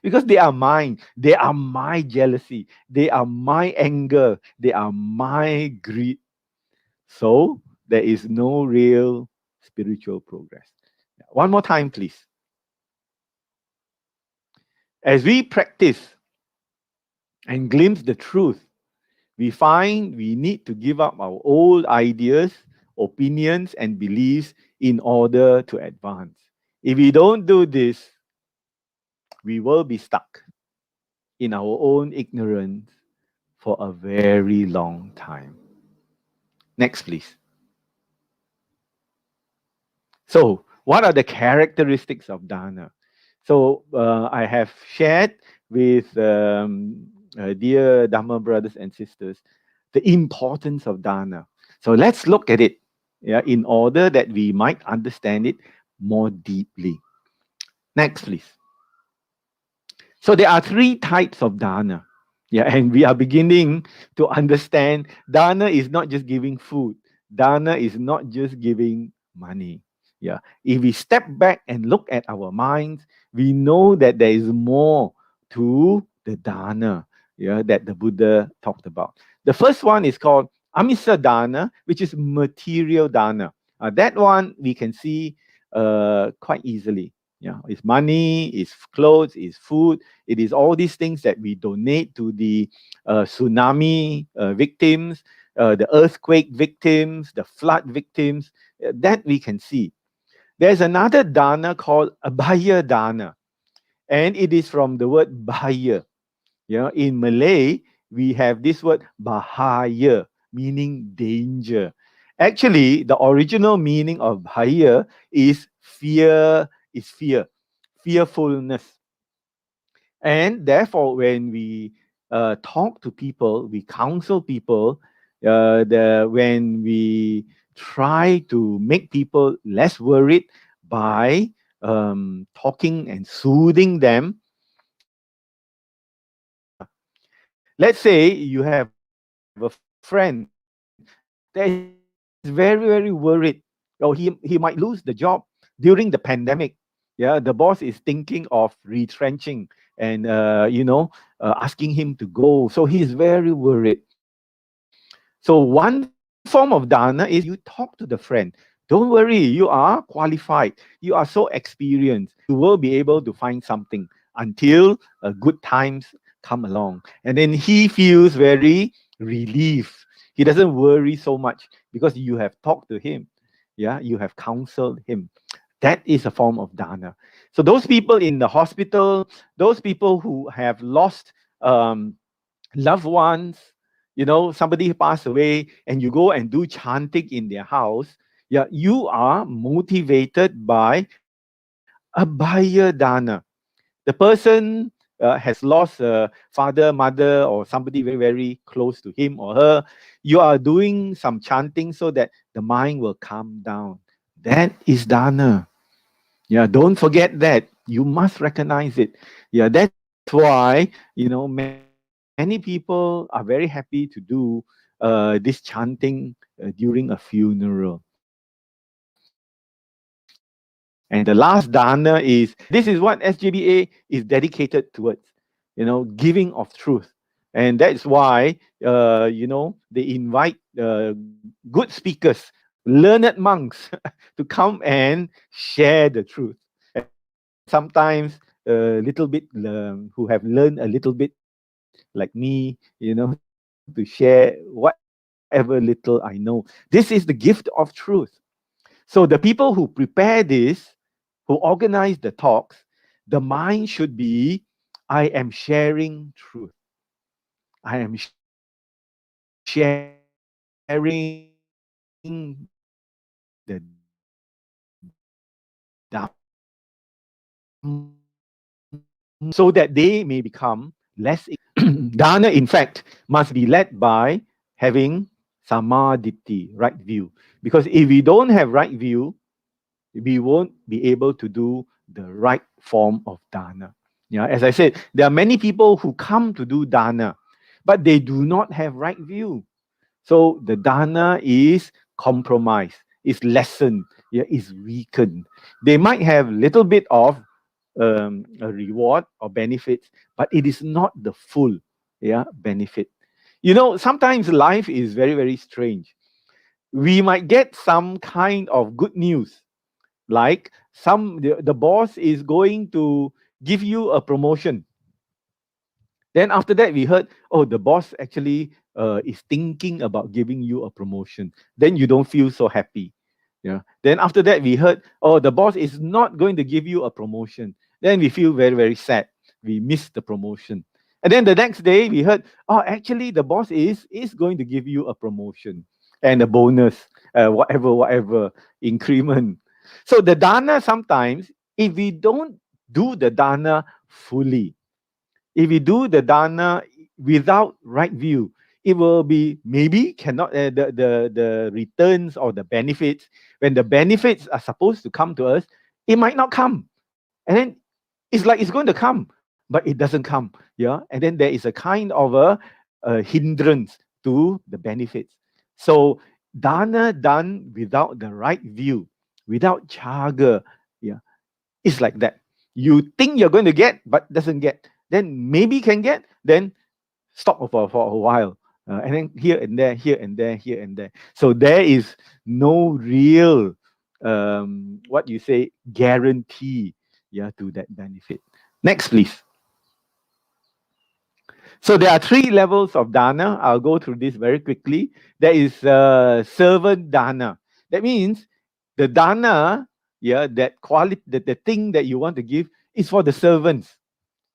because they are mine. They are my jealousy. They are my anger. They are my greed. So there is no real spiritual progress. One more time, please. As we practice and glimpse the truth, we find we need to give up our old ideas, opinions, and beliefs in order to advance. If we don't do this, we will be stuck in our own ignorance for a very long time. Next, please. So, what are the characteristics of dana? So, I have shared with dear Dhamma brothers and sisters the importance of dana. So, let's look at it, yeah, in order that we might understand it more deeply. Next, please. So, there are three types of dana. Yeah, and we are beginning to understand dana is not just giving food, dana is not just giving money. Yeah. If we step back and look at our minds, we know that there is more to the dana, yeah, that the Buddha talked about. The first one is called Amisa dana, which is material dana. That one we can see quite easily. Yeah, it's money, it's clothes, it's food. It is all these things that we donate to the tsunami victims, the earthquake victims, the flood victims. That we can see. There's another dana called abhaya dana, and it is from the word bahaya. Yeah, in Malay, we have this word bahaya, meaning danger. Actually, the original meaning of bahaya is fear, fearfulness. And therefore, when we talk to people, we counsel people, when we try to make people less worried by talking and soothing them. Let's say you have a friend that is very, very worried. Oh, he might lose the job during the pandemic. Yeah, the boss is thinking of retrenching and asking him to go. So he is very worried. So one form of dana is you talk to the friend. Don't worry, you are qualified. You are so experienced. You will be able to find something until good times come along. And then he feels very relieved. He doesn't worry so much because you have talked to him. Yeah, you have counseled him. That is a form of dana. So those people in the hospital, those people who have lost loved ones, somebody passed away, and you go and do chanting in their house, yeah, you are motivated by abhaya dana. The person has lost a father, mother, or somebody very, very close to him or her. You are doing some chanting so that the mind will calm down. That is dana. Yeah, don't forget that. You must recognize it. Yeah, that's why, many people are very happy to do this chanting during a funeral. And the last dana is, this is what SJBA is dedicated towards, giving of truth. And that's why, they invite good speakers, learned monks to come and share the truth. And sometimes little bit who have learned a little bit like me, to share whatever little I know. This is the gift of truth. So the people who prepare this, who organize the talks, the mind should be, I am sharing truth. I am sharing the Dhamma, so that they may become less. Dana, in fact, must be led by having samadhi, right view. Because if we don't have right view, we won't be able to do the right form of dana. Yeah, as I said, there are many people who come to do dana, but they do not have right view. So the dana is compromised, is lessened, yeah, is weakened. They might have little bit of a reward or benefits, but it is not the full, yeah, benefit. Sometimes life is very, very strange. We might get some kind of good news, like the boss is going to give you a promotion. Then after that, we heard, oh, the boss actually is thinking about giving you a promotion. Then you don't feel so happy. Yeah. Then after that, we heard, oh, the boss is not going to give you a promotion. Then we feel very, very sad. We missed the promotion. And then the next day, we heard, oh, actually, the boss is going to give you a promotion and a bonus, whatever increment. So the dana sometimes, if we don't do the dana fully, if we do the dana without right view, it will be maybe cannot the returns or the benefits. When the benefits are supposed to come to us, it might not come, and then it's like it's going to come, but it doesn't come. Yeah, and then there is a kind of a hindrance to the benefits. So dana done without the right view, Without Caga, yeah, it's like that. You think you're going to get, but doesn't get. Then maybe can get, then stop for a while. And then here and there, here and there, here and there. So there is no real, what you say, guarantee, yeah, to that benefit. Next, please. So there are 3 levels of dana. I'll go through this very quickly. There is servant dana. That means the dana, yeah, that quality, the thing that you want to give is for the servants.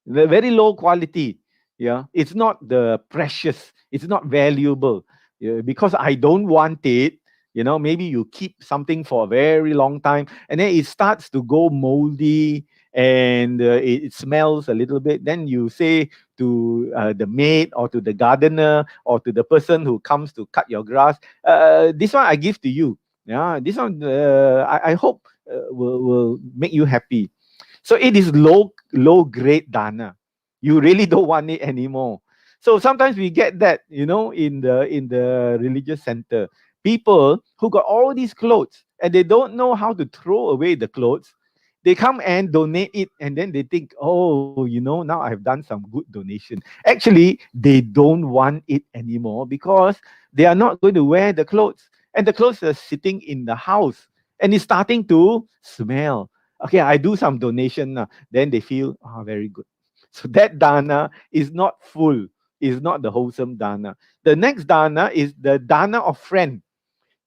The very low quality. Yeah, it's not the precious. It's not valuable. Yeah, because I don't want it. Maybe you keep something for a very long time, and then it starts to go moldy, and it smells a little bit. Then you say to the maid or to the gardener or to the person who comes to cut your grass, this one I give to you. Yeah, this one I hope will make you happy. So it is low grade dana. You really don't want it anymore. So sometimes we get that, in the religious center. People who got all these clothes and they don't know how to throw away the clothes. They come and donate it, and then they think, oh, now I've done some good donation. Actually, they don't want it anymore because they are not going to wear the clothes. And the clothes are sitting in the house and it's starting to smell. Okay, I do some donation now. Then they feel, very good. So that dana is not full, is not the wholesome dana. The next dana is the dana of friend.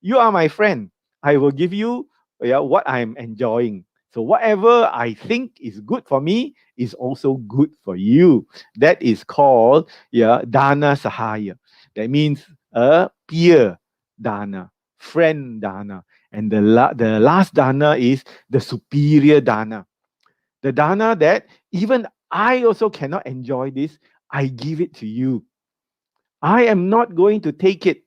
You are my friend. I will give you, what I'm enjoying. So whatever I think is good for me is also good for you. That is called, dana sahaya. That means a peer dana, friend dana. And the last dana is the superior dana. The dana that even I also cannot enjoy this, I give it to you. I am not going to take it.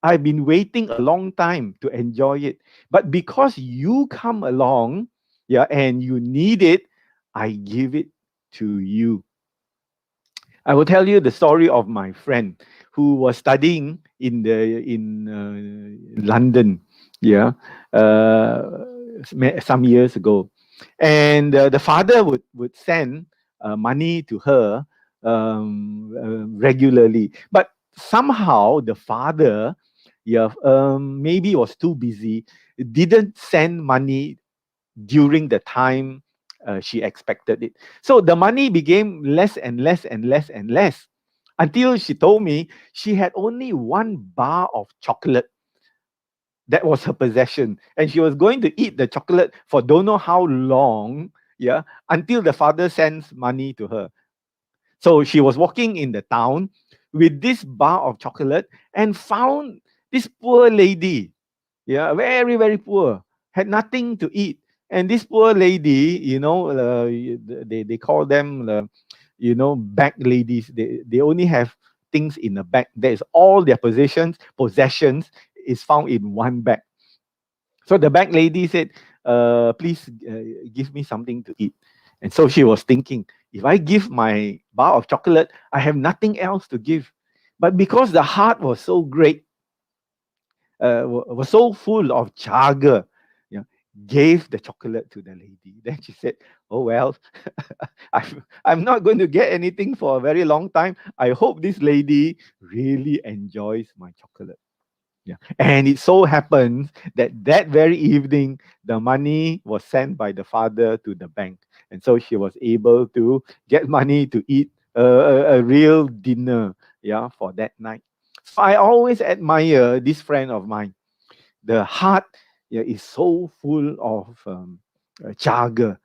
I've been waiting a long time to enjoy it. But because you come along, and you need it, I give it to you. I will tell you the story of my friend who was studying in London, uh, some years ago, and the father would send money to her regularly, but somehow the father, maybe was too busy, didn't send money during the time she expected it. So the money became less and less and less and less until she told me she had only 1 bar of chocolate. That was her possession. And she was going to eat the chocolate for don't know how long, until the father sends money to her. So she was walking in the town with this bar of chocolate and found this poor lady, very, very poor, had nothing to eat. And this poor lady, they call them, bag ladies. They only have things in a bag. That is all their possessions is found in 1 bag. So the bag lady said, please give me something to eat. And so she was thinking, if I give my bar of chocolate, I have nothing else to give. But because the heart was so great, was so full of Caga, gave the chocolate to the lady. Then she said, oh, well, I'm not going to get anything for a very long time. I hope this lady really enjoys my chocolate. And it so happens that very evening, the money was sent by the father to the bank. And so she was able to get money to eat a real dinner, for that night. So I always admire this friend of mine. The heart, is so full of Caga,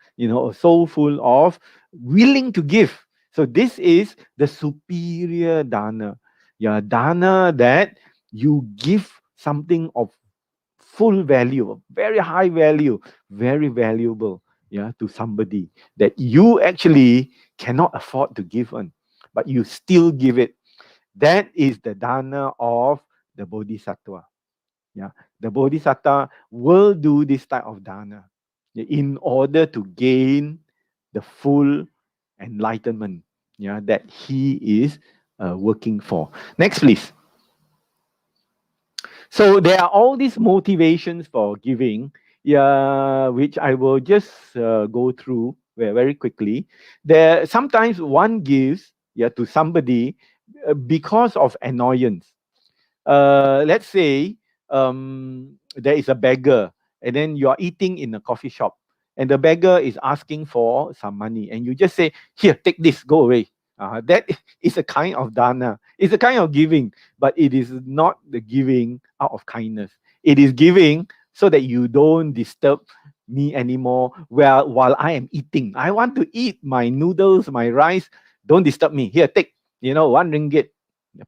so full of willing to give. So this is the superior dana. Dana that you give something of full value, of very high value, very valuable, to somebody that you actually cannot afford to give on, but you still give it. That is the dana of the bodhisattva. The bodhisattva will do this type of dana in order to gain the full enlightenment, that he is working for. Next, please. So there are all these motivations for giving, yeah, which I will just go through very quickly. There sometimes one gives, yeah, to somebody because of annoyance. Let's say there is a beggar, and then you are eating in a coffee shop, and the beggar is asking for some money, and you just say, "Here, take this, go away." That is a kind of dana. It's a kind of giving, but it is not the giving out of kindness. It is giving so that you don't disturb me anymore. While I am eating, I want to eat my noodles, my rice. Don't disturb me. Here, take. 1 ringgit.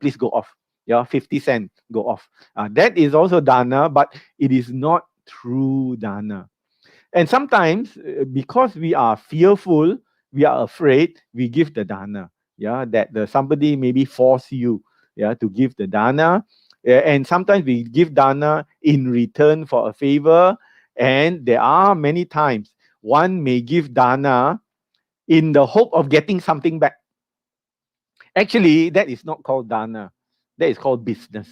Please go off. Yeah, 50 cent go off. That is also dana, but it is not true dana. And sometimes, because we are fearful, we are afraid, we give the dana. Yeah, that somebody maybe force you, yeah, to give the dana. And sometimes we give dana in return for a favor. And there are many times one may give dana in the hope of getting something back. Actually, that is not called dana. That is called business.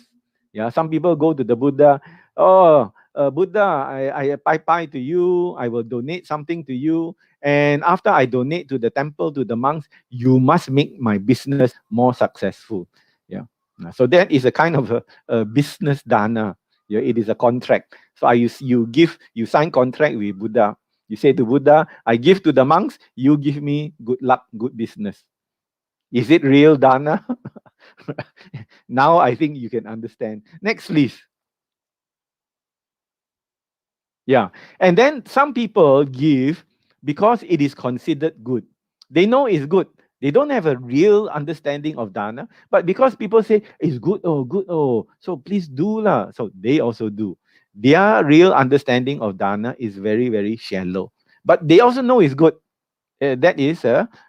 Yeah, some people go to the Buddha. Oh, Buddha, I bye to you. I will donate something to you. And after I donate to the temple, to the monks, you must make my business more successful. Yeah. So that is a kind of a business dana. Yeah, it is a contract. So you sign contract with Buddha. You say to Buddha, I give to the monks, you give me good luck, good business. Is it real dana? Now I think you can understand. Next, please. Yeah. And then some people give because it is considered good. They know it's good. They don't have a real understanding of dana, but because people say it's good, oh, so please do lah. So they also do. Their real understanding of dana is very, very shallow. But they also know it's good. That is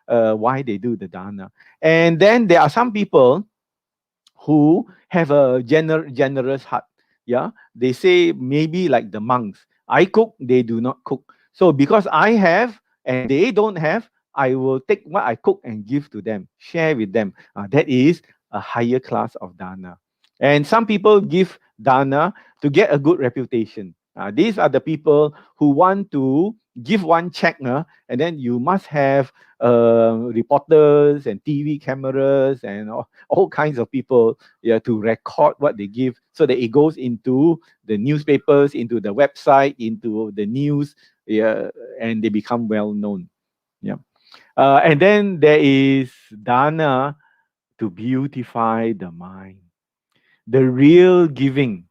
why they do the dana. And then there are some people who have a generous heart. Yeah, they say maybe like the monks. I cook, they do not cook. So because I have and they don't have, I will take what I cook and give to them, share with them. That is a higher class of dana. And some people give dana to get a good reputation. These are the people who want to give one check, and then you must have reporters and TV cameras and all kinds of people, yeah, to record what they give so that it goes into the newspapers, into the website, into the news, yeah, and they become well known. Yeah. And then there is dana to beautify the mind. The real giving.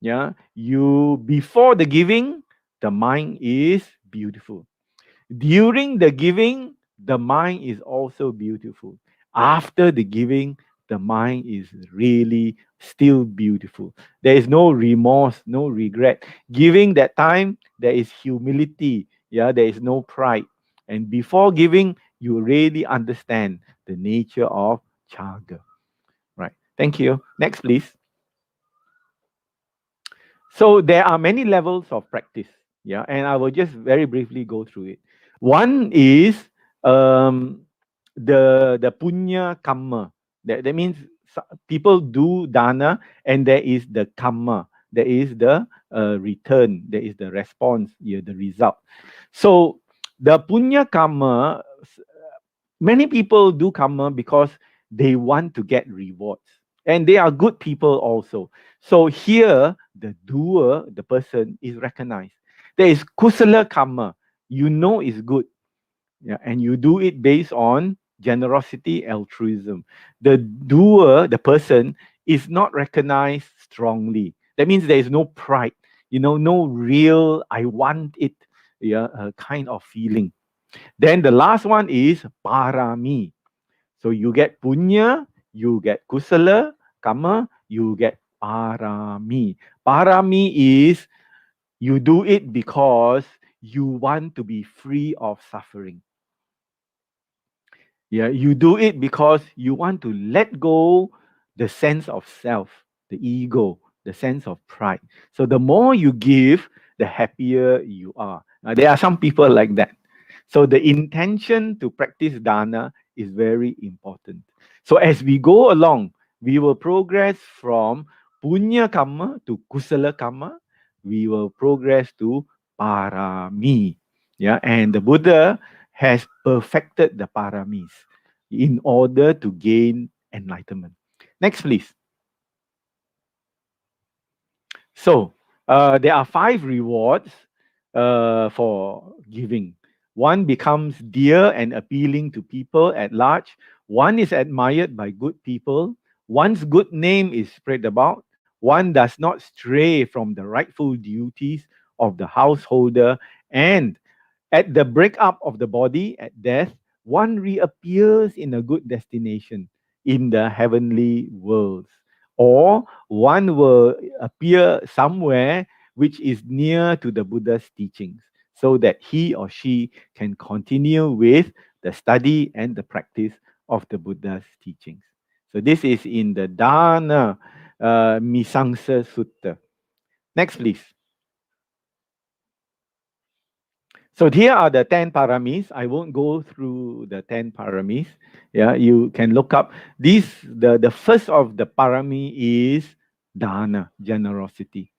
Yeah. You before the giving, the mind is beautiful. During the giving, the mind is also beautiful. After the giving, the mind is really still beautiful. There is no remorse, no regret. Giving that time, there is humility. Yeah, there is no pride. And before giving, you really understand the nature of Caga. Right. Thank you. Next, please. So there are many levels of practice. Yeah, and I will just very briefly go through it. One is the punya karma. That means people do dana, and there is the karma. There is the return. There is the response. Yeah, the result. So the punya karma, many people do karma because they want to get rewards, and they are good people also. So here, the doer, the person, is recognized. There is kusala karma. You know is good, yeah, and you do it based on generosity, altruism. The doer, the person, is not recognized strongly. That means there is no pride, no real I want it, yeah, kind of feeling. Then the last one is parami. So you get punya, you get kusala karma, you get parami. Parami is you do it because you want to be free of suffering. Yeah, you do it because you want to let go the sense of self, the ego, the sense of pride. So the more you give, the happier you are. Now, there are some people like that. So the intention to practice dana is very important. So as we go along, we will progress from punya karma to kusala karma. We will progress to parami. Yeah, and the Buddha has perfected the paramis in order to gain enlightenment. Next, please. So there are 5 rewards for giving. One becomes dear and appealing to people at large. One is admired by good people. One's good name is spread about. One does not stray from the rightful duties of the householder. And at the breakup of the body at death, one reappears in a good destination in the heavenly worlds. Or one will appear somewhere which is near to the Buddha's teachings so that he or she can continue with the study and the practice of the Buddha's teachings. So this is in the Dana Misangsa Sutta. Next, please. So here are the 10 paramis. I won't go through the 10 paramis. Yeah, you can look up. The first of the parami is dana, generosity.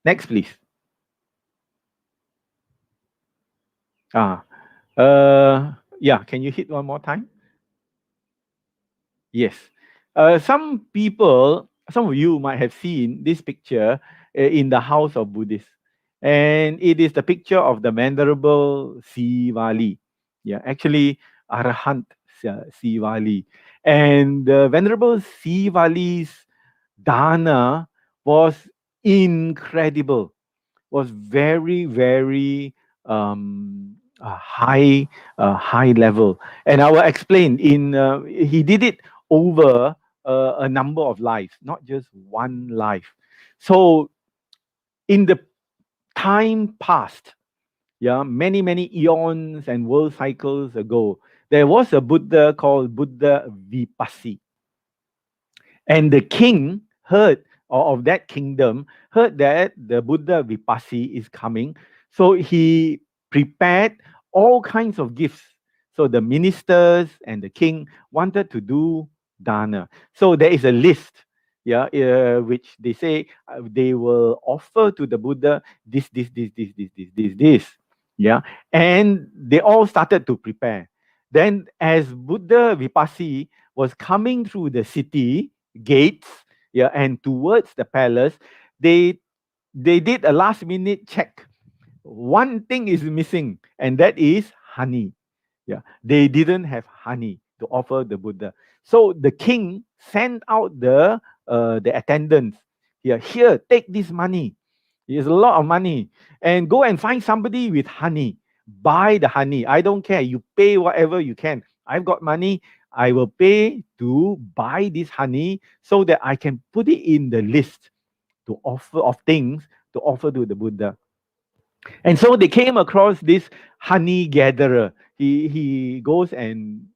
Next, please. Yeah, can you hit one more time? Yes. Some people, some of you might have seen this picture in the house of Buddhists. And it is the picture of the Venerable Sivali. Yeah, actually, Arahant Sivali. And the Venerable Sivali's dana was incredible, was very, very high level. And I will explain. He did it over a number of lives, not just one life. So in the time past, yeah, many eons and world cycles ago, there was a Buddha called Buddha Vipassi. And the king heard, or of that kingdom, heard that the Buddha Vipassi is coming. So he prepared all kinds of gifts. So the ministers and the king wanted to do dana. So there is a list, yeah, which they say they will offer to the Buddha this. Yeah. And they all started to prepare. Then as Buddha Vipassi was coming through the city, gates, yeah, and towards the palace, they did a last minute check. One thing is missing, and that is honey. Yeah, they didn't have honey to offer the Buddha. So the king sent out the attendants. Here, take this money. It's a lot of money, and go and find somebody with honey. Buy the honey. I don't care. You pay whatever you can. I've got money. I will pay to buy this honey so that I can put it in the list to offer of things to offer to the Buddha. And so they came across this honey gatherer. He goes and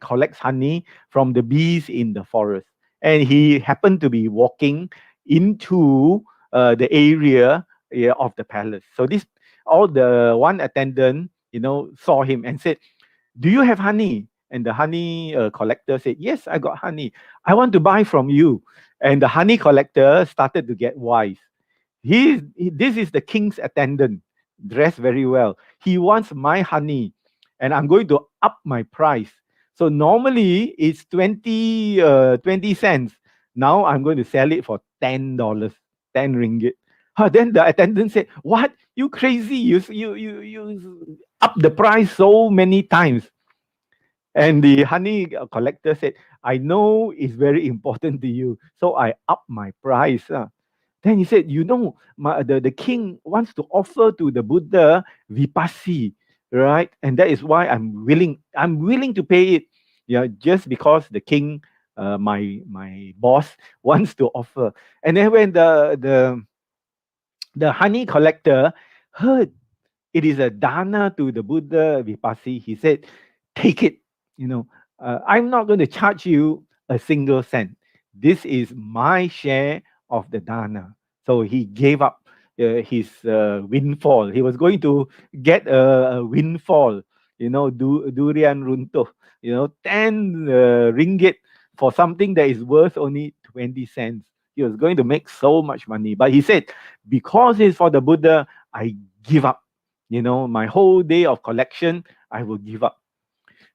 collects honey from the bees in the forest. And he happened to be walking into the area, yeah, of the palace. So this all the one attendant saw him and said, "Do you have honey?" And the honey collector said, "Yes, I got honey. I want to buy from you." And the honey collector started to get wise. This is the king's attendant, dressed very well. He wants my honey, and I'm going to up my price. So normally it's 20 cents. Now I'm going to sell it for $10, 10 ringgit. Then the attendant said, "What? You crazy? You up the price so many times." And the honey collector said, "I know it's very important to you, so I up my price." Then he said, the king wants to offer to the Buddha Vipassi, right? And that is why I'm willing to pay it. Yeah, just because the king, my boss, wants to offer. And then when the honey collector heard it is a dana to the Buddha Vipassi, he said, "Take it. I'm not going to charge you a single cent. This is my share of the dana." So he gave up his windfall. He was going to get a windfall, durian runtuh, 10 ringgit for something that is worth only 20 cents. He was going to make so much money. But he said, because it's for the Buddha, I give up. My whole day of collection, I will give up.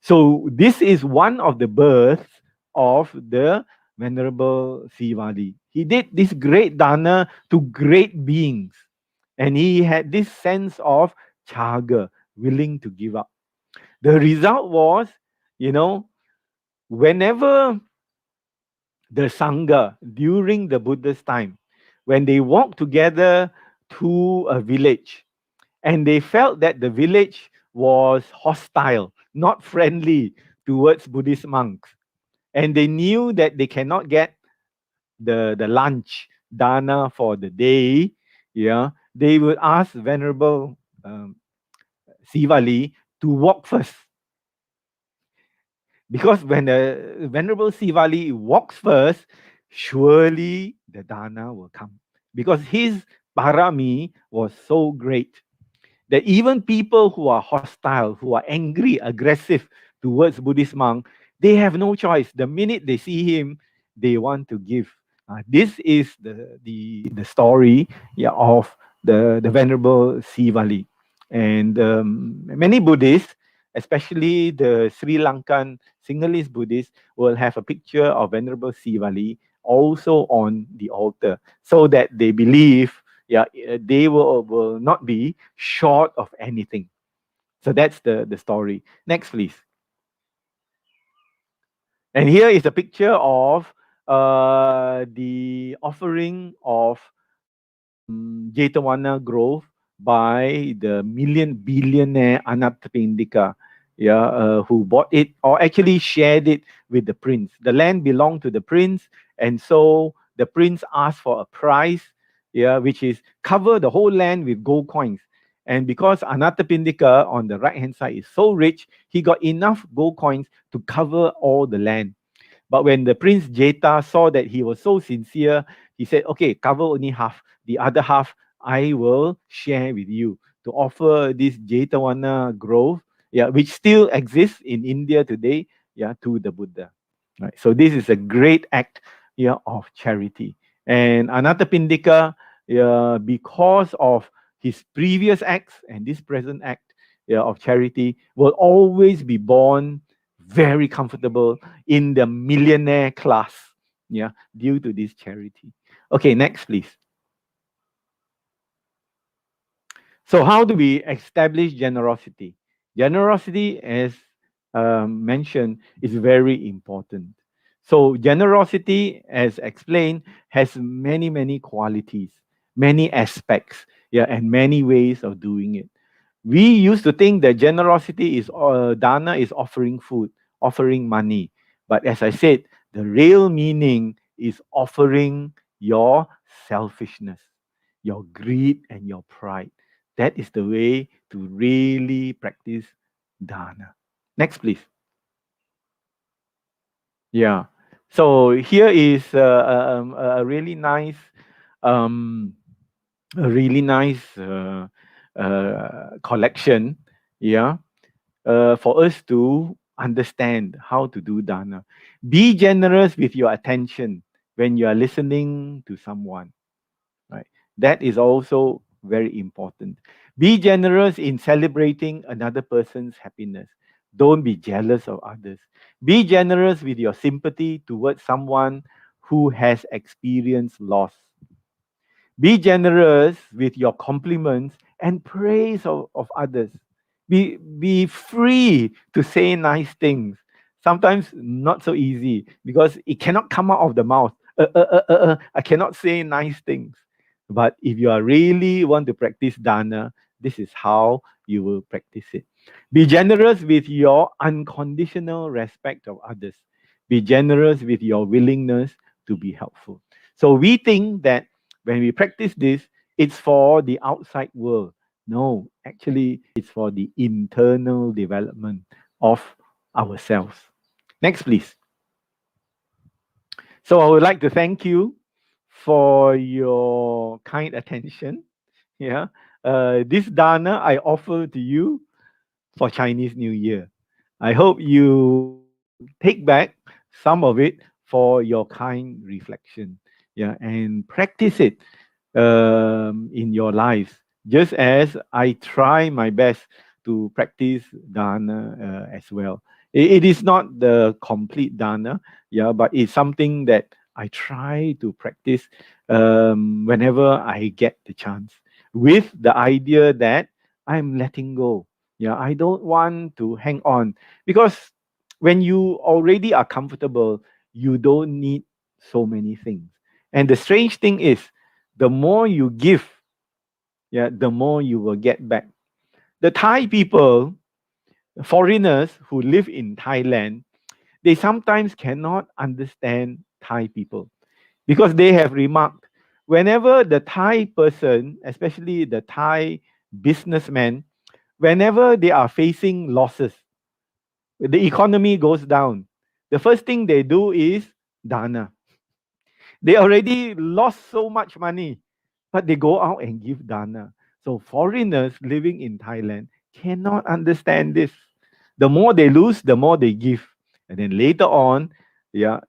So this is one of the births of the Venerable Sivali. He did this great dana to great beings. And he had this sense of Caga, willing to give up. The result was, you know, whenever the Sangha during the Buddha's time, when they walked together to a village and they felt that the village was hostile, not friendly towards Buddhist monks, and they knew that they cannot get the lunch dana for the day, yeah, they would ask Venerable Sivali to walk first. Because when the Venerable Sivali walks first, surely the dana will come. Because his parami was so great that even people who are hostile, who are angry, aggressive towards Buddhist monk, they have no choice. The minute they see him, they want to give. This is the story, yeah, of the Venerable Sivali. And many Buddhists, especially the Sri Lankan Sinhalese Buddhists, will have a picture of Venerable Sivali also on the altar, so that they believe, yeah, they will not be short of anything. So that's the story. Next, please. And here is a picture of the offering of Jetavana Grove by the billionaire Anathapindika, yeah, who bought it or actually shared it with the prince. The land belonged to the prince, and so the prince asked for a price, yeah, which is cover the whole land with gold coins. And because Anathapindika on the right hand side is so rich, he got enough gold coins to cover all the land. But when the Prince Jeta saw that he was so sincere, he said, okay, cover only half. The other half I will share with you to offer this Jetawana Grove, yeah, which still exists in India today, yeah, to the Buddha. Right. So this is a great act, yeah, of charity. And Anathapindika, yeah, because of his previous acts and this present act, yeah, of charity, will always be born very comfortable in the millionaire class, yeah, due to this charity. Okay, next, please. So, how do we establish generosity? Generosity, as mentioned, is very important. So, generosity, as explained, has many, many qualities, many aspects, yeah, and many ways of doing it. We used to think that generosity is dana is offering food, offering money. But as I said, the real meaning is offering your selfishness, your greed, and your pride. That is the way to really practice dana. Next, please. Yeah. So here is a really nice, um, collection. Yeah, for us to understand how to do dana. Be generous with your attention when you are listening to someone, right? That is also very important. Be generous in celebrating another person's happiness. Don't be jealous of others. Be generous with your sympathy towards someone who has experienced loss. Be generous with your compliments and praise of others. Be free to say nice things. Sometimes not so easy because it cannot come out of the mouth. I cannot say nice things. But if you are really want to practice dana, this is how you will practice it. Be generous with your unconditional respect of others. Be generous with your willingness to be helpful. So we think that when we practice this, it's for the outside world. No, actually, it's for the internal development of ourselves. Next, please. So I would like to thank you for your kind attention. Yeah. This dana I offer to you for Chinese New Year. I hope you take back some of it for your kind reflection. yeah, and practice it in your lives, just as I try my best to practice dana as well. It is not the complete dana, yeah, but it's something that I try to practice whenever I get the chance, with the idea that I'm letting go. Yeah, I don't want to hang on, because when you already are comfortable, you don't need so many things. And the strange thing is, the more you give, yeah, the more you will get back. The Thai people, foreigners who live in Thailand, they sometimes cannot understand Thai people, because they have remarked, whenever the Thai person, especially the Thai businessman, whenever they are facing losses, the economy goes down, the first thing they do is dana. They already lost so much money, but they go out and give dana. So foreigners living in Thailand cannot understand this. The more they lose, the more they give. And then later on, yeah,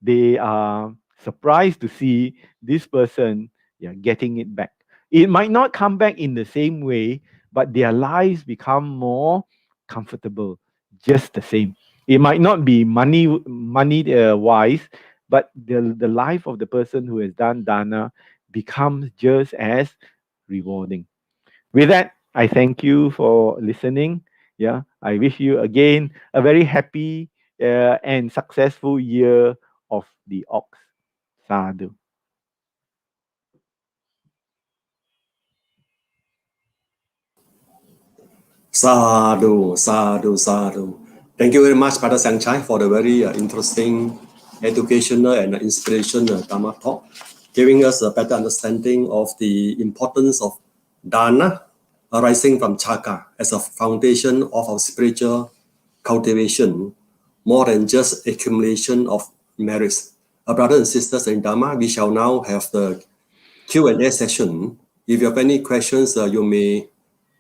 they are surprised to see this person, yeah, getting it back. It might not come back in the same way, but their lives become more comfortable, just the same. It might not be money wise, but the life of the person who has done dana becomes just as rewarding. With that, I thank you for listening. Yeah, I wish you again a very happy and successful year of the ox. Sadhu.
Sadhu, sadhu, sadhu. Thank you very much, Brother Siang Chye, for the very interesting, educational, and inspirational Dhamma talk, giving us a better understanding of the importance of dana arising from Caga as a foundation of our spiritual cultivation, more than just accumulation of merits. Brothers and sisters in Dhamma, we shall now have the Q&A session. If you have any questions, you may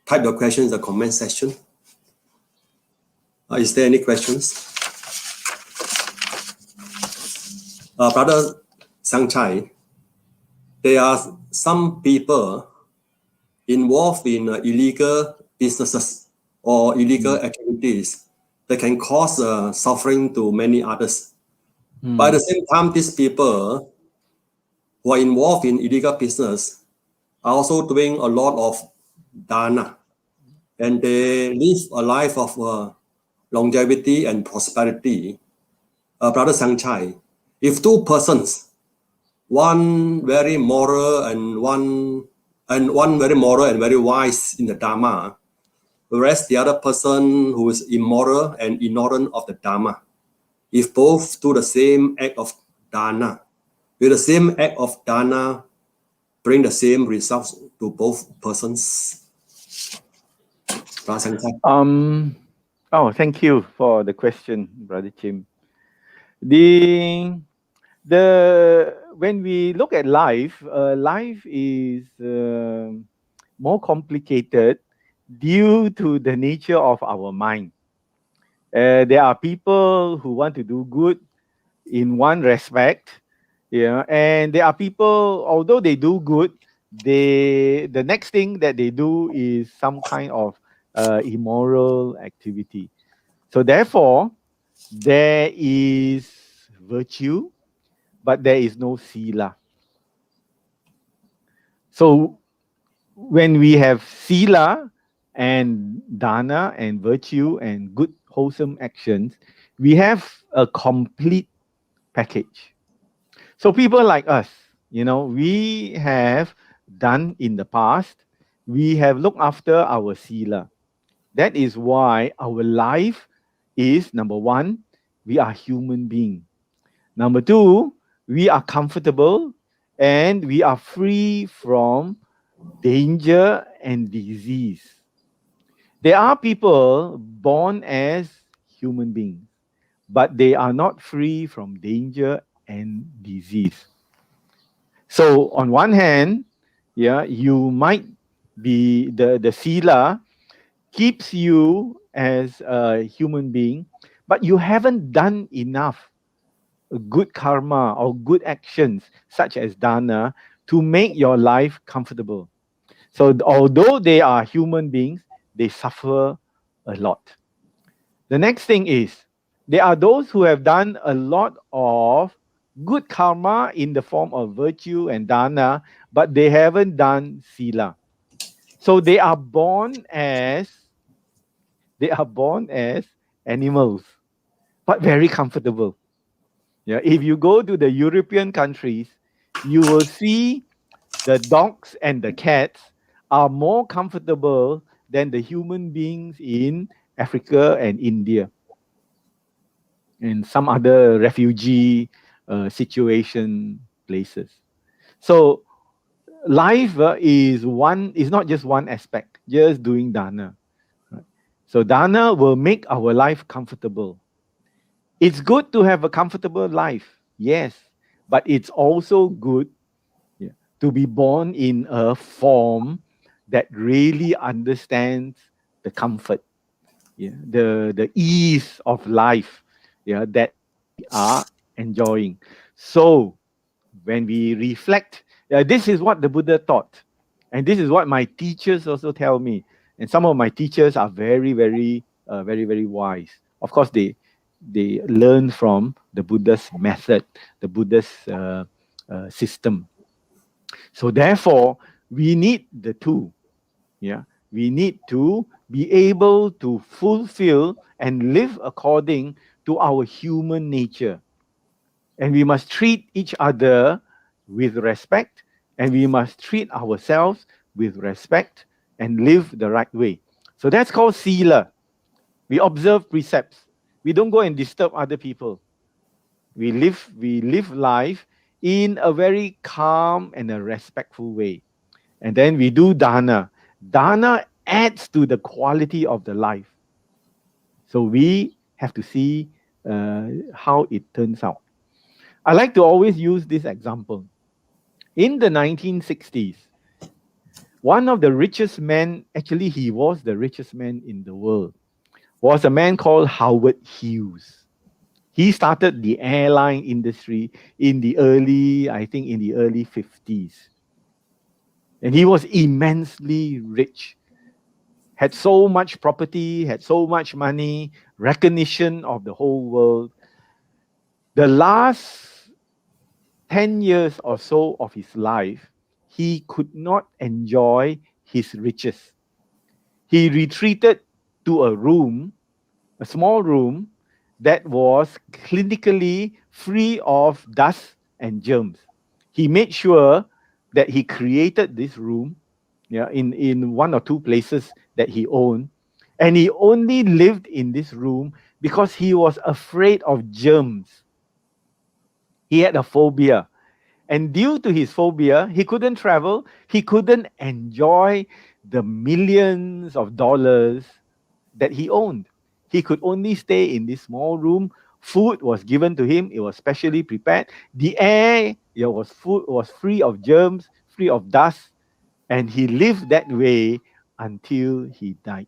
type your questions in the comment section. Is there any questions? Brother Siang Chye, there are some people involved in illegal businesses or illegal activities that can cause suffering to many others. But at the same time, these people who are involved in illegal business are also doing a lot of dana, and they live a life of longevity and prosperity. Brother Siang Chye, if two persons, one very moral and one very moral and very wise in the Dhamma, whereas the other person who is immoral and ignorant of the Dhamma, if both do the same act of dana, will the same act of dana bring the same results to both persons? Brother Siang Chye.
Oh, thank you for the question, Brother Chim. The when we look at life, life is more complicated due to the nature of our mind. There are people who want to do good in one respect, yeah, and there are people, although they do good, the next thing that they do is some kind of immoral activity. So therefore, there is virtue, but there is no sila. So when we have sila and dana and virtue and good wholesome actions, we have a complete package. So people like us, we have done in the past, we have looked after our sila. That is why our life is, number one, we are human being. Number two, we are comfortable and we are free from danger and disease. There are people born as human beings, but they are not free from danger and disease. So on one hand, yeah, you might be the sila keeps you as a human being, but you haven't done enough good karma or good actions such as dana to make your life comfortable. So although they are human beings, they suffer a lot. The next thing is there are those who have done a lot of good karma in the form of virtue and dana, but they haven't done sila. So they are born as animals, but very comfortable. Yeah, if you go to the European countries, you will see the dogs and the cats are more comfortable than the human beings in Africa and India and some other refugee situation places. So life is not just one aspect, just doing dana. Right? So dana will make our life comfortable. It's good to have a comfortable life, yes, but it's also good, yeah, to be born in a form that really understands the comfort, yeah, the ease of life, yeah, that we are enjoying. So when we reflect, this is what the Buddha taught, and this is what my teachers also tell me. And some of my teachers are very wise. Of course, they learn from the Buddha's method, the Buddha's system. So therefore, we need the two. Yeah, we need to be able to fulfill and live according to our human nature, and we must treat each other with respect, and we must treat ourselves with respect and live the right way. So that's called sila. We observe precepts. We don't go and disturb other people. We live life in a very calm and a respectful way. And then we do dana. Dana adds to the quality of the life. So we have to see how it turns out. I like to always use this example. In the 1960s, one of the richest men, actually, he was the richest man in the world, was a man called Howard Hughes. He started the airline industry I think in the early 50s. And he was immensely rich, had so much property, had so much money, recognition of the whole world. The last 10 years or so of his life, he could not enjoy his riches. He retreated to a small room that was clinically free of dust and germs. He made sure that he created this room, yeah, in one or two places that he owned. And he only lived in this room because he was afraid of germs. He had a phobia. And due to his phobia, he couldn't travel, he couldn't enjoy the millions of dollars that he owned. He could only stay in this small room. Food was given to him, it was specially prepared. The air, was free of germs, free of dust, and he lived that way until he died.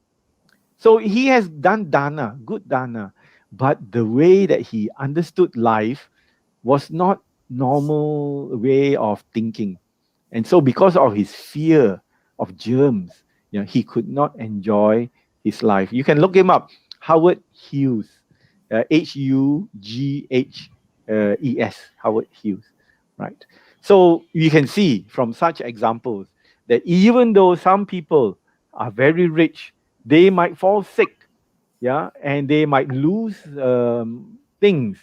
So he has done dana, good dana, but the way that he understood life was not normal way of thinking. And so because of his fear of germs, he could not enjoy his life. You can look him up, Howard Hughes, Hughes, Howard Hughes, right? So you can see from such examples that even though some people are very rich, they might fall sick, yeah, and they might lose things,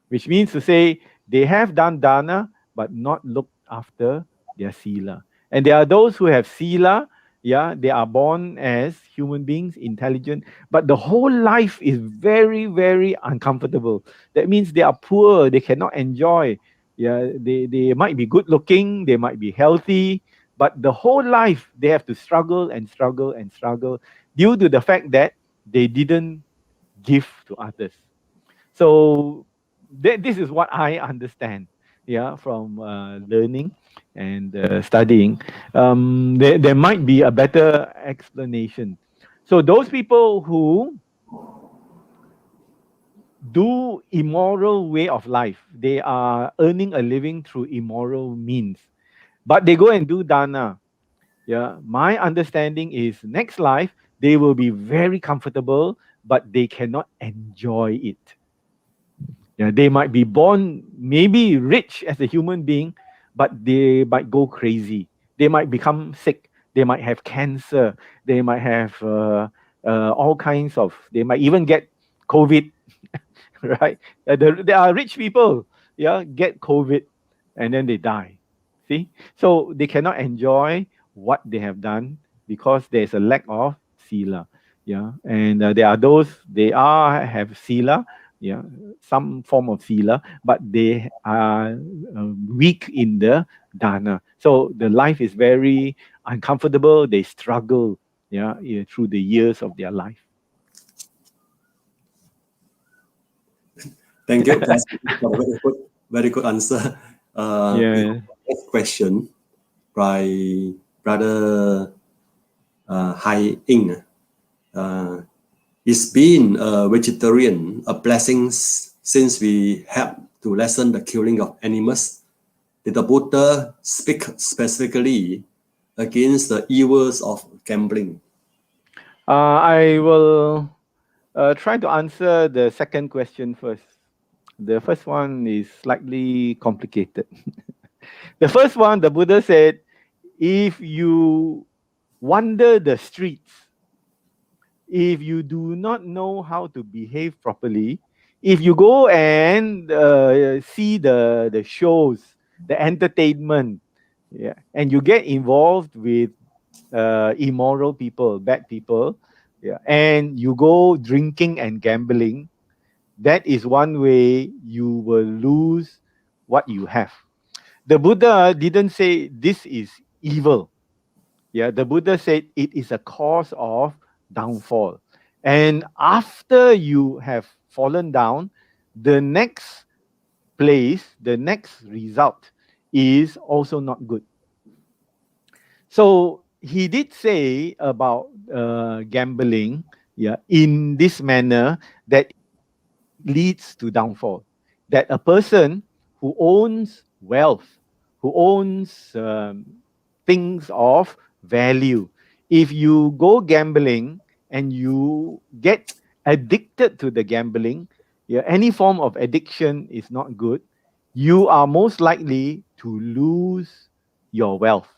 which means to say they have done dana but not looked after their sila. And there are those who have sila, yeah, they are born as human beings, intelligent, but the whole life is very uncomfortable. That means they are poor, they cannot enjoy. Yeah, they might be good looking, they might be healthy, but the whole life they have to struggle and struggle and struggle due to the fact that they didn't give to others. So this is what I understand, yeah, from learning and studying. There might be a better explanation. So those people who do immoral way of life. They are earning a living through immoral means, but they go and do dana. Yeah, my understanding is next life they will be very comfortable, but they cannot enjoy it. Yeah, they might be born maybe rich as a human being, but they might go crazy. They might become sick. They might have cancer. They might have all kinds of. They might even get COVID. Right? There are rich people, yeah, get COVID, and then they die. See, so they cannot enjoy what they have done because there's a lack of sila. Yeah, and there are those they are have sila, yeah, some form of sila, but they are weak in the dana. So the life is very uncomfortable. They struggle, yeah, through the years of their life.
Thank you, Pastor, for a very good answer. We
Yeah.
have a next question by Brother Hai Ing. It's been a vegetarian a blessing since we help to lessen the killing of animals. Did the Buddha speak specifically against the evils of gambling?
I will try to answer the second question first. The first one is slightly complicated. The first one, the Buddha said, if you wander the streets, if you do not know how to behave properly, if you go and see the shows, the entertainment, yeah, and you get involved with immoral people, bad people, yeah, and you go drinking and gambling, that is one way you will lose what you have. The Buddha didn't say this is evil. Yeah, the Buddha said it is a cause of downfall. And after you have fallen down, the next place, the next result is also not good. So he did say about gambling, yeah, in this manner that leads to downfall. That a person who owns wealth, who owns things of value, if you go gambling and you get addicted to the gambling, yeah, any form of addiction is not good. You are most likely to lose your wealth.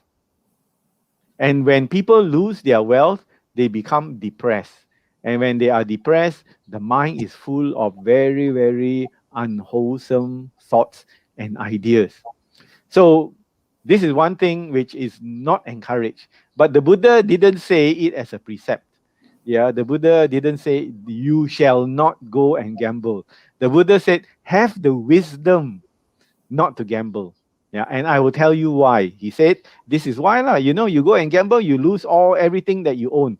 And when people lose their wealth, they become depressed. And when they are depressed, the mind is full of very, very unwholesome thoughts and ideas. So, this is one thing which is not encouraged. But the Buddha didn't say it as a precept. Yeah, the Buddha didn't say you shall not go and gamble. The Buddha said, have the wisdom not to gamble. Yeah, and I will tell you why. He said, this is why, lah. You know, you go and gamble, you lose everything that you own.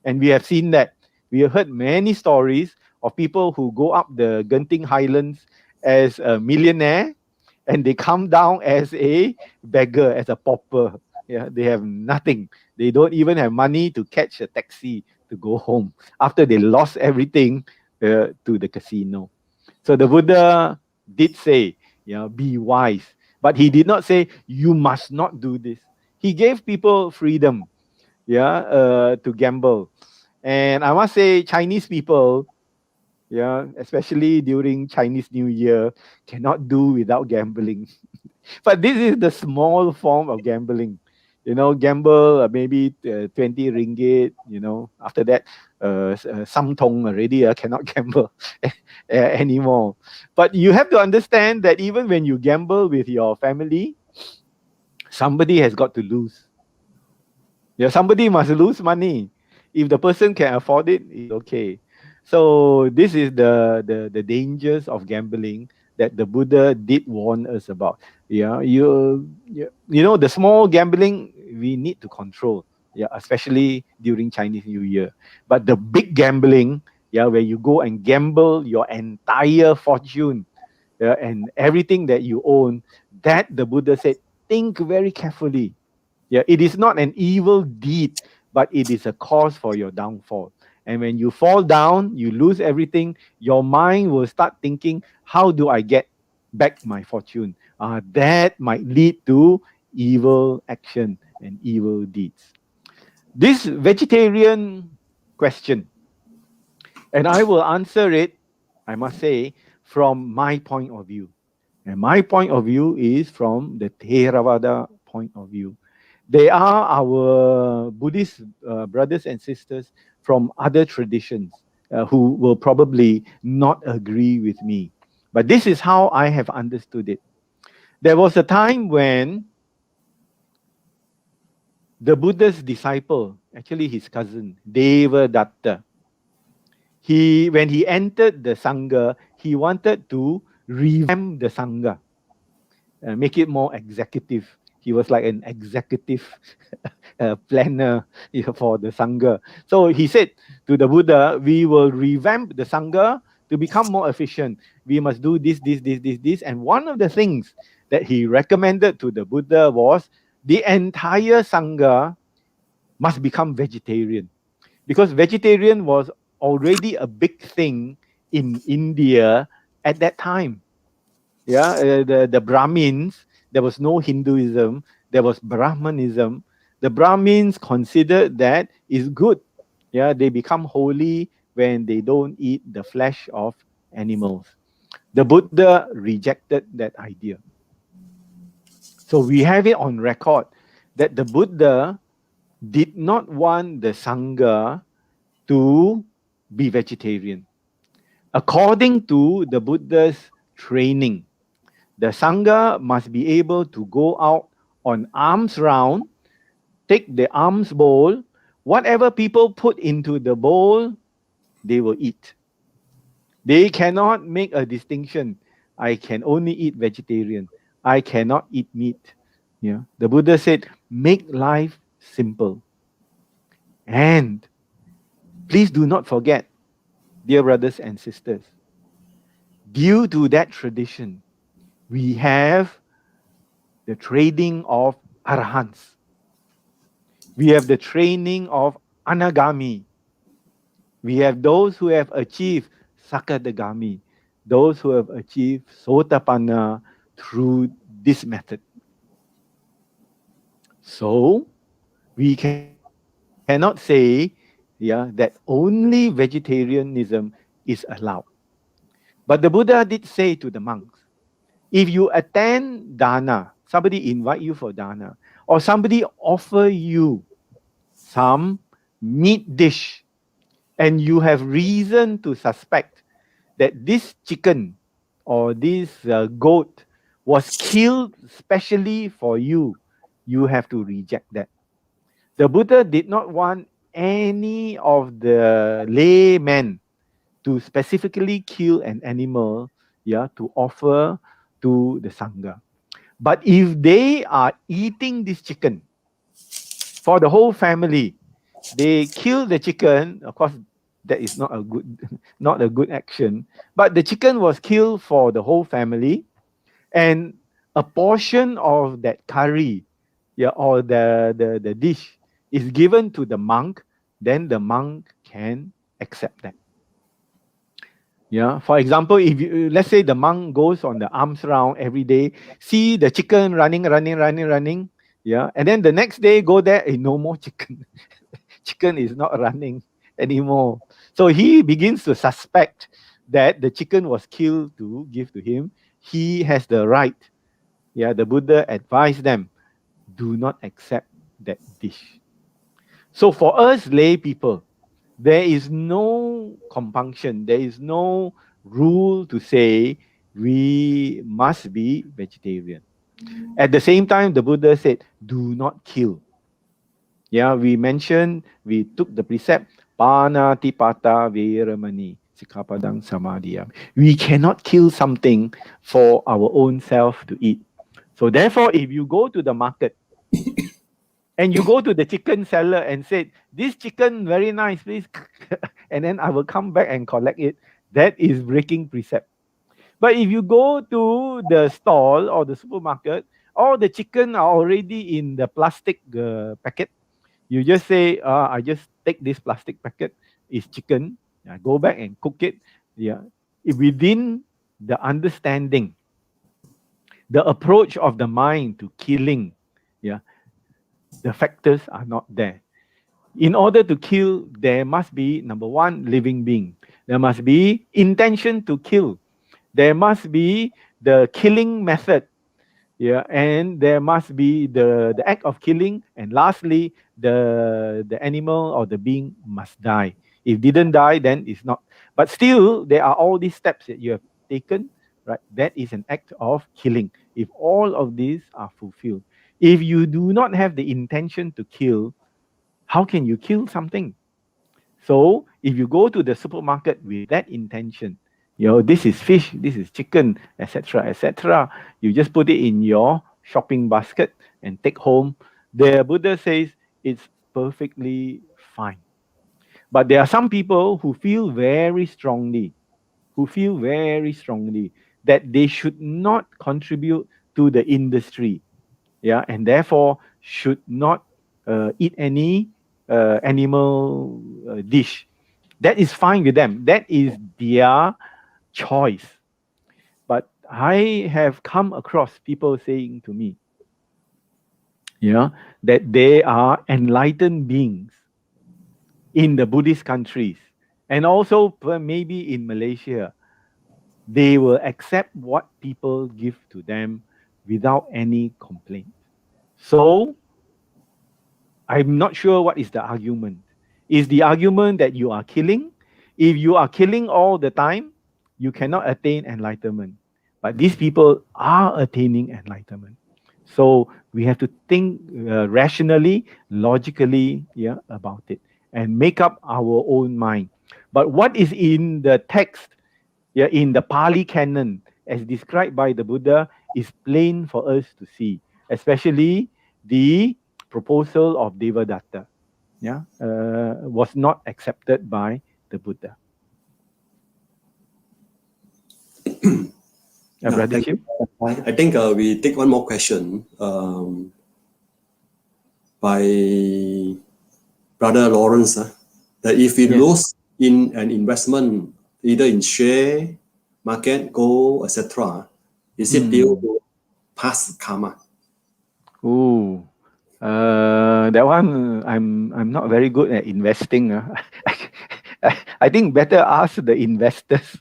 And we have seen that. We have heard many stories of people who go up the Genting Highlands as a millionaire and they come down as a beggar, as a pauper. Yeah, they have nothing. They don't even have money to catch a taxi to go home after they lost everything to the casino. So the Buddha did say, be wise. But he did not say, you must not do this. He gave people freedom, to gamble. And I must say, Chinese people, especially during Chinese New Year, cannot do without gambling. But this is the small form of gambling. Gamble maybe 20 ringgit, after that, some tong already cannot gamble anymore. But you have to understand that even when you gamble with your family, somebody has got to lose. Yeah, somebody must lose money. If the person can afford it, it's okay. So this is the dangers of gambling that the Buddha did warn us about. Yeah, the small gambling we need to control. Yeah, especially during Chinese New Year. But the big gambling, yeah, where you go and gamble your entire fortune, yeah, and everything that you own, that the Buddha said, think very carefully. Yeah, it is not an evil deed, but it is a cause for your downfall. And when you fall down, you lose everything, your mind will start thinking, how do I get back my fortune? That might lead to evil action and evil deeds. This vegetarian question, and I will answer it, I must say, from my point of view. And my point of view is from the Theravada point of view. They are our Buddhist brothers and sisters from other traditions who will probably not agree with me. But this is how I have understood it. There was a time when the Buddha's disciple, actually his cousin, Devadatta, when he entered the Sangha, he wanted to revamp the Sangha, make it more executive. He was like an executive planner for the Sangha. So he said to the Buddha, we will revamp the Sangha to become more efficient. We must do this, this, this, this, this. And one of the things that he recommended to the Buddha was the entire Sangha must become vegetarian. Because vegetarian was already a big thing in India at that time. Yeah, the Brahmins, there was no Hinduism, there was Brahmanism. The Brahmins considered that is good. Yeah, they become holy when they don't eat the flesh of animals. The Buddha rejected that idea. So we have it on record that the Buddha did not want the Sangha to be vegetarian. According to the Buddha's training, the Sangha must be able to go out on arms round, take the alms bowl, whatever people put into the bowl, they will eat. They cannot make a distinction. I can only eat vegetarian. I cannot eat meat. Yeah. The Buddha said, make life simple. And please do not forget, dear brothers and sisters, due to that tradition, we have the training of arahants. We have the training of anagami. We have those who have achieved sakadagami, those who have achieved sotapanna through this method. So we cannot say, that only vegetarianism is allowed. But the Buddha did say to the monks, if you attend dana, somebody invite you for dana, or somebody offer you some meat dish, and you have reason to suspect that this chicken or this goat was killed specially for you, you have to reject that. The Buddha did not want any of the laymen to specifically kill an animal, to offer to the Sangha. But if they are eating this chicken for the whole family, they kill the chicken, of course, that is not a good, not a good action. But the chicken was killed for the whole family, and a portion of that curry, or the dish is given to the monk, then the monk can accept that. Yeah. For example, if you, let's say the monk goes on the alms round every day, see the chicken running, yeah, and then the next day go there, no more chicken. Chicken is not running anymore. So he begins to suspect that the chicken was killed to give to him. He has the right. Yeah, the Buddha advised them, do not accept that dish. So for us lay people, there is no compunction, there is no rule to say we must be vegetarian. At the same time, the Buddha said, do not kill. Yeah, we took the precept, panatipata veramani sikapadang samadhiyam. We cannot kill something for our own self to eat. So therefore, if you go to the market and you go to the chicken seller and say, this chicken very nice, please, and then I will come back and collect it, that is breaking precept. But if you go to the stall or the supermarket, all the chicken are already in the plastic packet. You just say, I just take this plastic packet. is chicken. Go back and cook it. Yeah, within the understanding, the approach of the mind to killing, yeah, the factors are not there. In order to kill, there must be, number one, living being. There must be intention to kill. There must be the killing method. Yeah, and there must be the act of killing, and lastly, the animal or the being must die. If didn't die, then it's not. But still, there are all these steps that you have taken, right? That is an act of killing. If all of these are fulfilled, if you do not have the intention to kill, how can you kill something? So if you go to the supermarket with that intention, this is fish, this is chicken, etc., etc., you just put it in your shopping basket and take home. The Buddha says it's perfectly fine. But there are some people who feel very strongly, that they should not contribute to the industry, yeah, and therefore should not eat any animal dish. That is fine with them. That is their choice. But I have come across people saying to me, yeah, that they are enlightened beings in the Buddhist countries, and also maybe in Malaysia. They will accept what people give to them without any complaint. So I'm not sure what is the argument. Is the argument that you are killing? If you are killing all the time, you cannot attain enlightenment. But these people are attaining enlightenment. So we have to think rationally, logically, yeah, about it, and make up our own mind. But what is in the text, yeah, in the Pali canon, as described by the Buddha, is plain for us to see, especially the proposal of Devadatta, yeah, was not accepted by the Buddha. Brother
Thank
Chim?
you. I think we take one more question by Brother Lawrence. That if we
Yes.
lose in an investment, either in share, market, gold, etc., is it due to past karma?
Ooh, that one I'm not very good at investing. I think better ask the investors,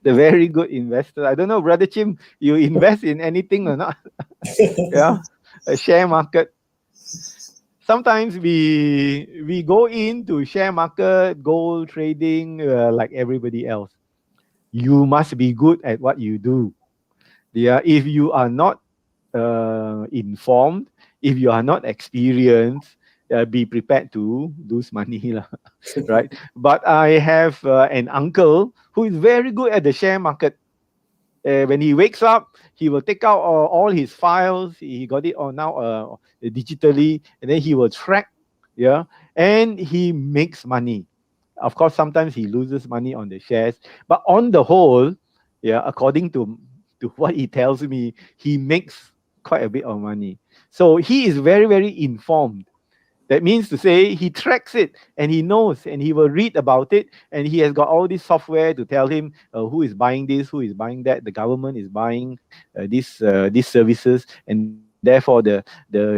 the very good investors. I don't know, Brother Chim, you invest in anything or not? Yeah, a share market. Sometimes we go into share market, gold trading, like everybody else. You must be good at what you do. Yeah, if you are not informed, if you are not experienced, be prepared to lose money, right? But I have an uncle who is very good at the share market. When he wakes up, he will take out all his files. He got it all now digitally, and then he will track, yeah, and he makes money. Of course, sometimes he loses money on the shares, but on the whole, yeah, according to what he tells me, he makes quite a bit of money. So he is very, very informed. That means to say he tracks it and he knows and he will read about it, and he has got all this software to tell him who is buying this, who is buying that. The government is buying these services, and therefore the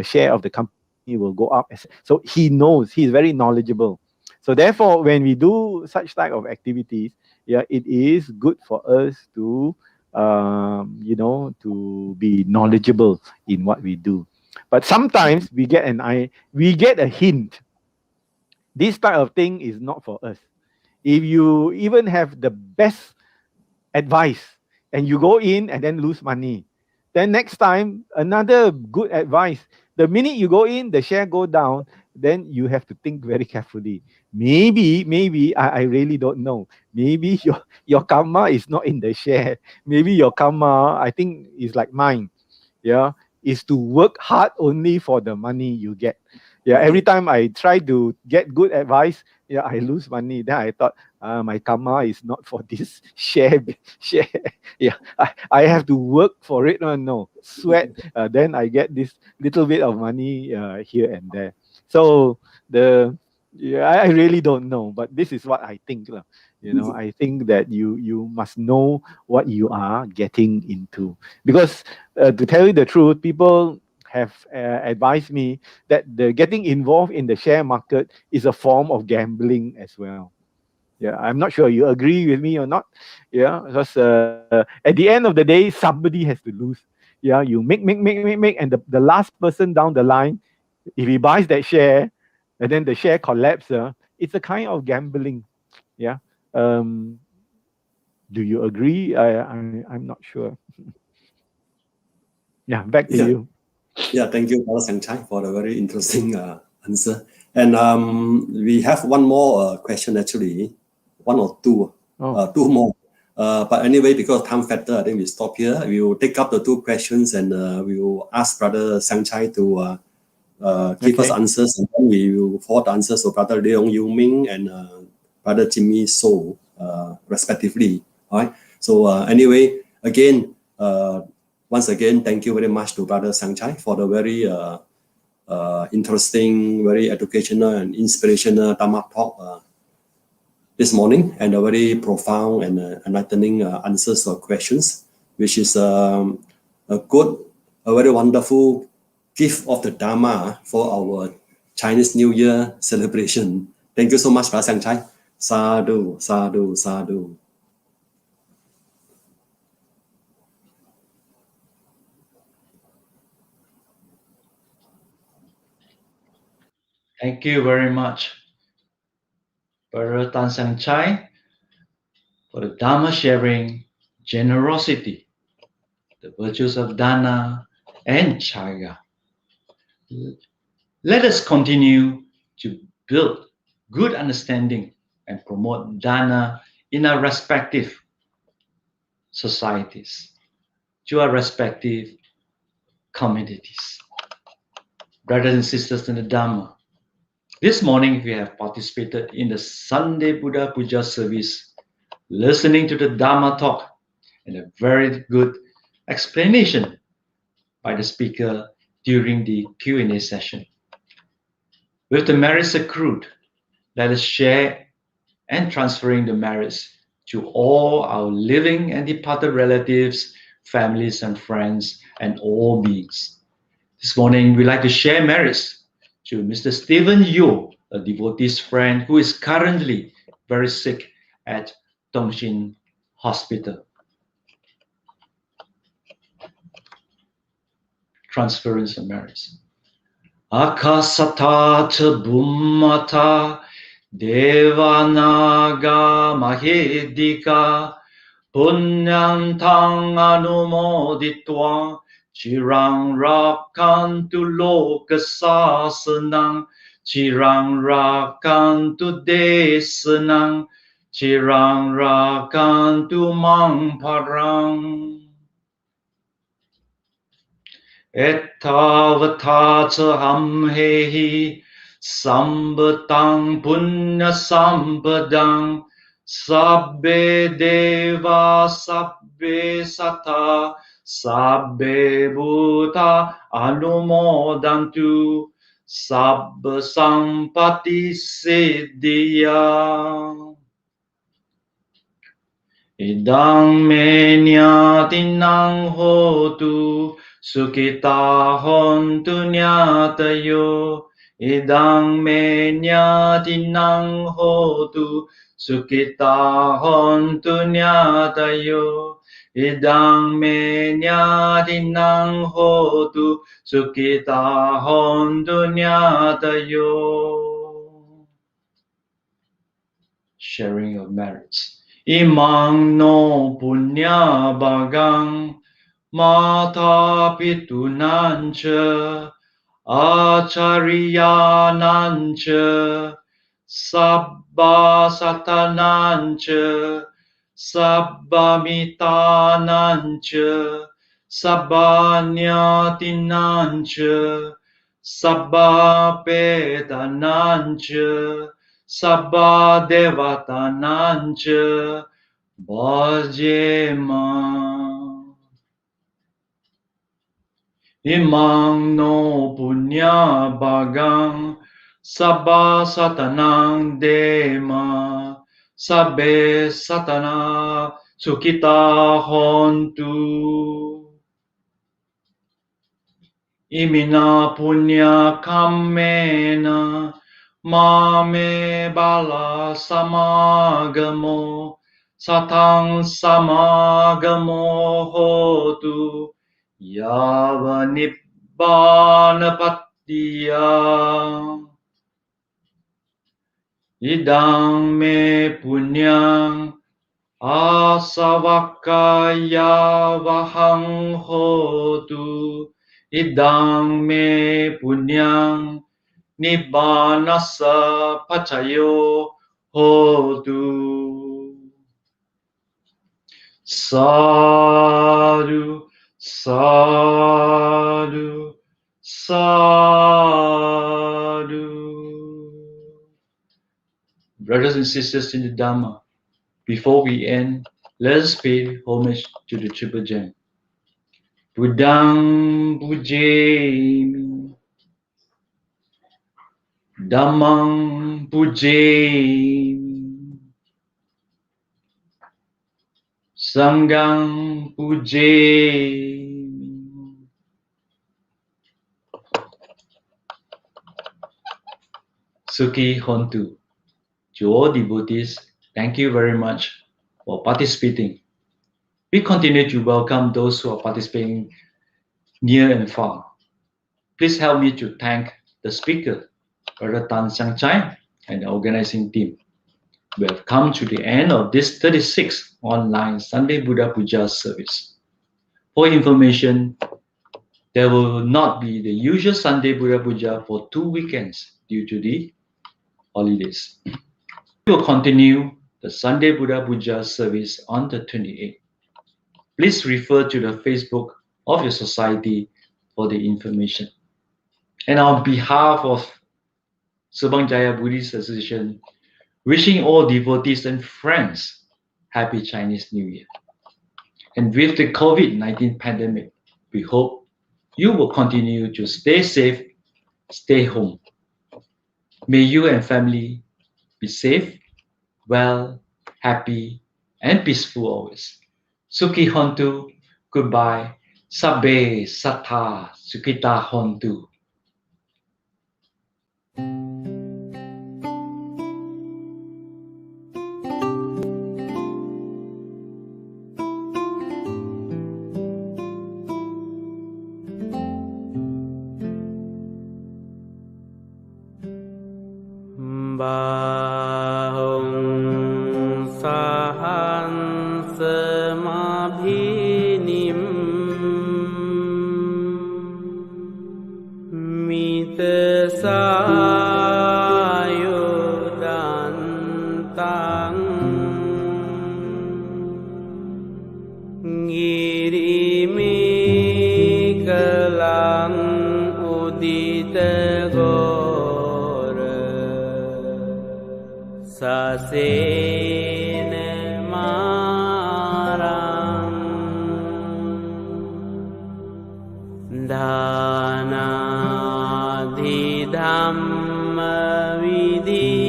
share of the company will go up. So he knows, he is very knowledgeable. So therefore, when we do such type of activities, yeah, it is good for us to to be knowledgeable in what we do. But sometimes we get a hint. This type of thing is not for us. If you even have the best advice and you go in and then lose money, then next time another good advice. The minute you go in, the share go down, then you have to think very carefully. Maybe I really don't know. Maybe your karma is not in the share. Maybe your karma, I think, is like mine. Yeah, is to work hard only for the money you get. Yeah, every time I try to get good advice, yeah, I lose money. Then I thought, my karma is not for this share. Yeah, I have to work for it. No, sweat. Then I get this little bit of money here and there. So the Yeah, I really don't know, but this is what I think, lah. I think that you must know what you are getting into, because to tell you the truth, people have advised me that the getting involved in the share market is a form of gambling as well. Yeah, I'm not sure you agree with me or not. Yeah, because at the end of the day, somebody has to lose. Yeah, you make, and the last person down the line, if he buys that share, and then the share collapses, it's a kind of gambling. Yeah. Um, do you agree? I'm not sure. Yeah, back to
Yeah,
you.
yeah. Thank you, Brother Siang Chye, for the very interesting answer. And we have one more question actually, one or two,
Oh,
two more. But anyway, because time factor, I think we stop here. We will take up the two questions and we will ask Brother Siang Chye to give us
okay.
answers, and then we will forward the answers to Brother Leong Yu Ming and Brother Jimmy So, respectively. All right. So anyway, again, once again, thank you very much to Brother Siang Chye for the very interesting, very educational and inspirational Dhamma talk this morning, and a very profound and enlightening answers to questions, which is a very wonderful gift of the Dhamma for our Chinese New Year celebration. Thank you so much, Brother Siang Chye. Sadhu, sadhu, sadhu.
Thank you very much, Brother Tan Sang Chai, for the Dhamma sharing, generosity, the virtues of Dana and Chaga. Let us continue to build good understanding and promote Dana in our respective societies, to our respective communities. Brothers and sisters in the Dhamma, this morning we have participated in the Sunday Buddha Puja service, listening to the Dhamma talk and a very good explanation by the speaker during the Q&A session. With the merits accrued, let us share and transferring the merits to all our living and departed relatives, families and friends, and all beings. This morning, we'd like to share merits to Mr. Stephen Yo, a devotee's friend who is currently very sick at Tongshin Hospital. Transference of merits. Akasata Bummata Devanaga Mahedika Punyantang Anumoditwa Chirang Rakantu Lokasasanang Chirang Rakantu Desanang Chirang Rakantu Mangparang Ettavata hamhehi sambatang punya sampadang sabbe deva sabbe sata sabbe bhuta anumodantu sabba sampati siddhya. Idang me nyatinang hotu sukita hontu nyatayo. Idang me nyatinang hotu sukita hontu nyatayo. Idang me nyatinang hotu sukita hontu nyatayo. Sharing of merits. Imang no punya bagang mata pitunancha acharyanancha sabba satanancha sabba mitanancha sabba nyatinancha sabba pedanancha sabba devatanancha bhajema. Imang no punya bagang Sabba satanang dema, sabbe satana sukita hontu. Imina punya kamena, mame bala samagamo, satang samagamo hotu, yava nibbana patiya. Idang me punyang asavakaya vahang hotu. Idang me punyang nibbanasa pachayo hotu. Sadhu, sadhu, sadhu. Brothers and sisters in the Dhamma, before we end, let us pay homage to the Triple Gem. Buddhang pujemi, Dhammang pujemi, Sanghang pujemi. Sukhi Hontu. To all devotees, thank you very much for participating. We continue to welcome those who are participating near and far. Please help me to thank the speaker, Brother Tan Siang Chye, and the organizing team. We have come to the end of this 36th online Sunday Buddha Puja service. For information, there will not be the usual Sunday Buddha Puja for 2 weekends due to the holidays. We will continue the Sunday Buddha Puja service on the 28th. Please refer to the Facebook of your society for the information. And on behalf of Subang Jaya Buddhist Association, wishing all devotees and friends Happy Chinese New Year. And with the COVID-19 pandemic, we hope you will continue to stay safe, stay home. May you and family be safe, well, happy, and peaceful always. Sukhi Hontu, goodbye. Sabbe Sattha Sukhita Hontu.
Bahung sahan semabhinim mita sayudantang ngirimi kelang udita Sasena marang Dana di Dhamma vidhi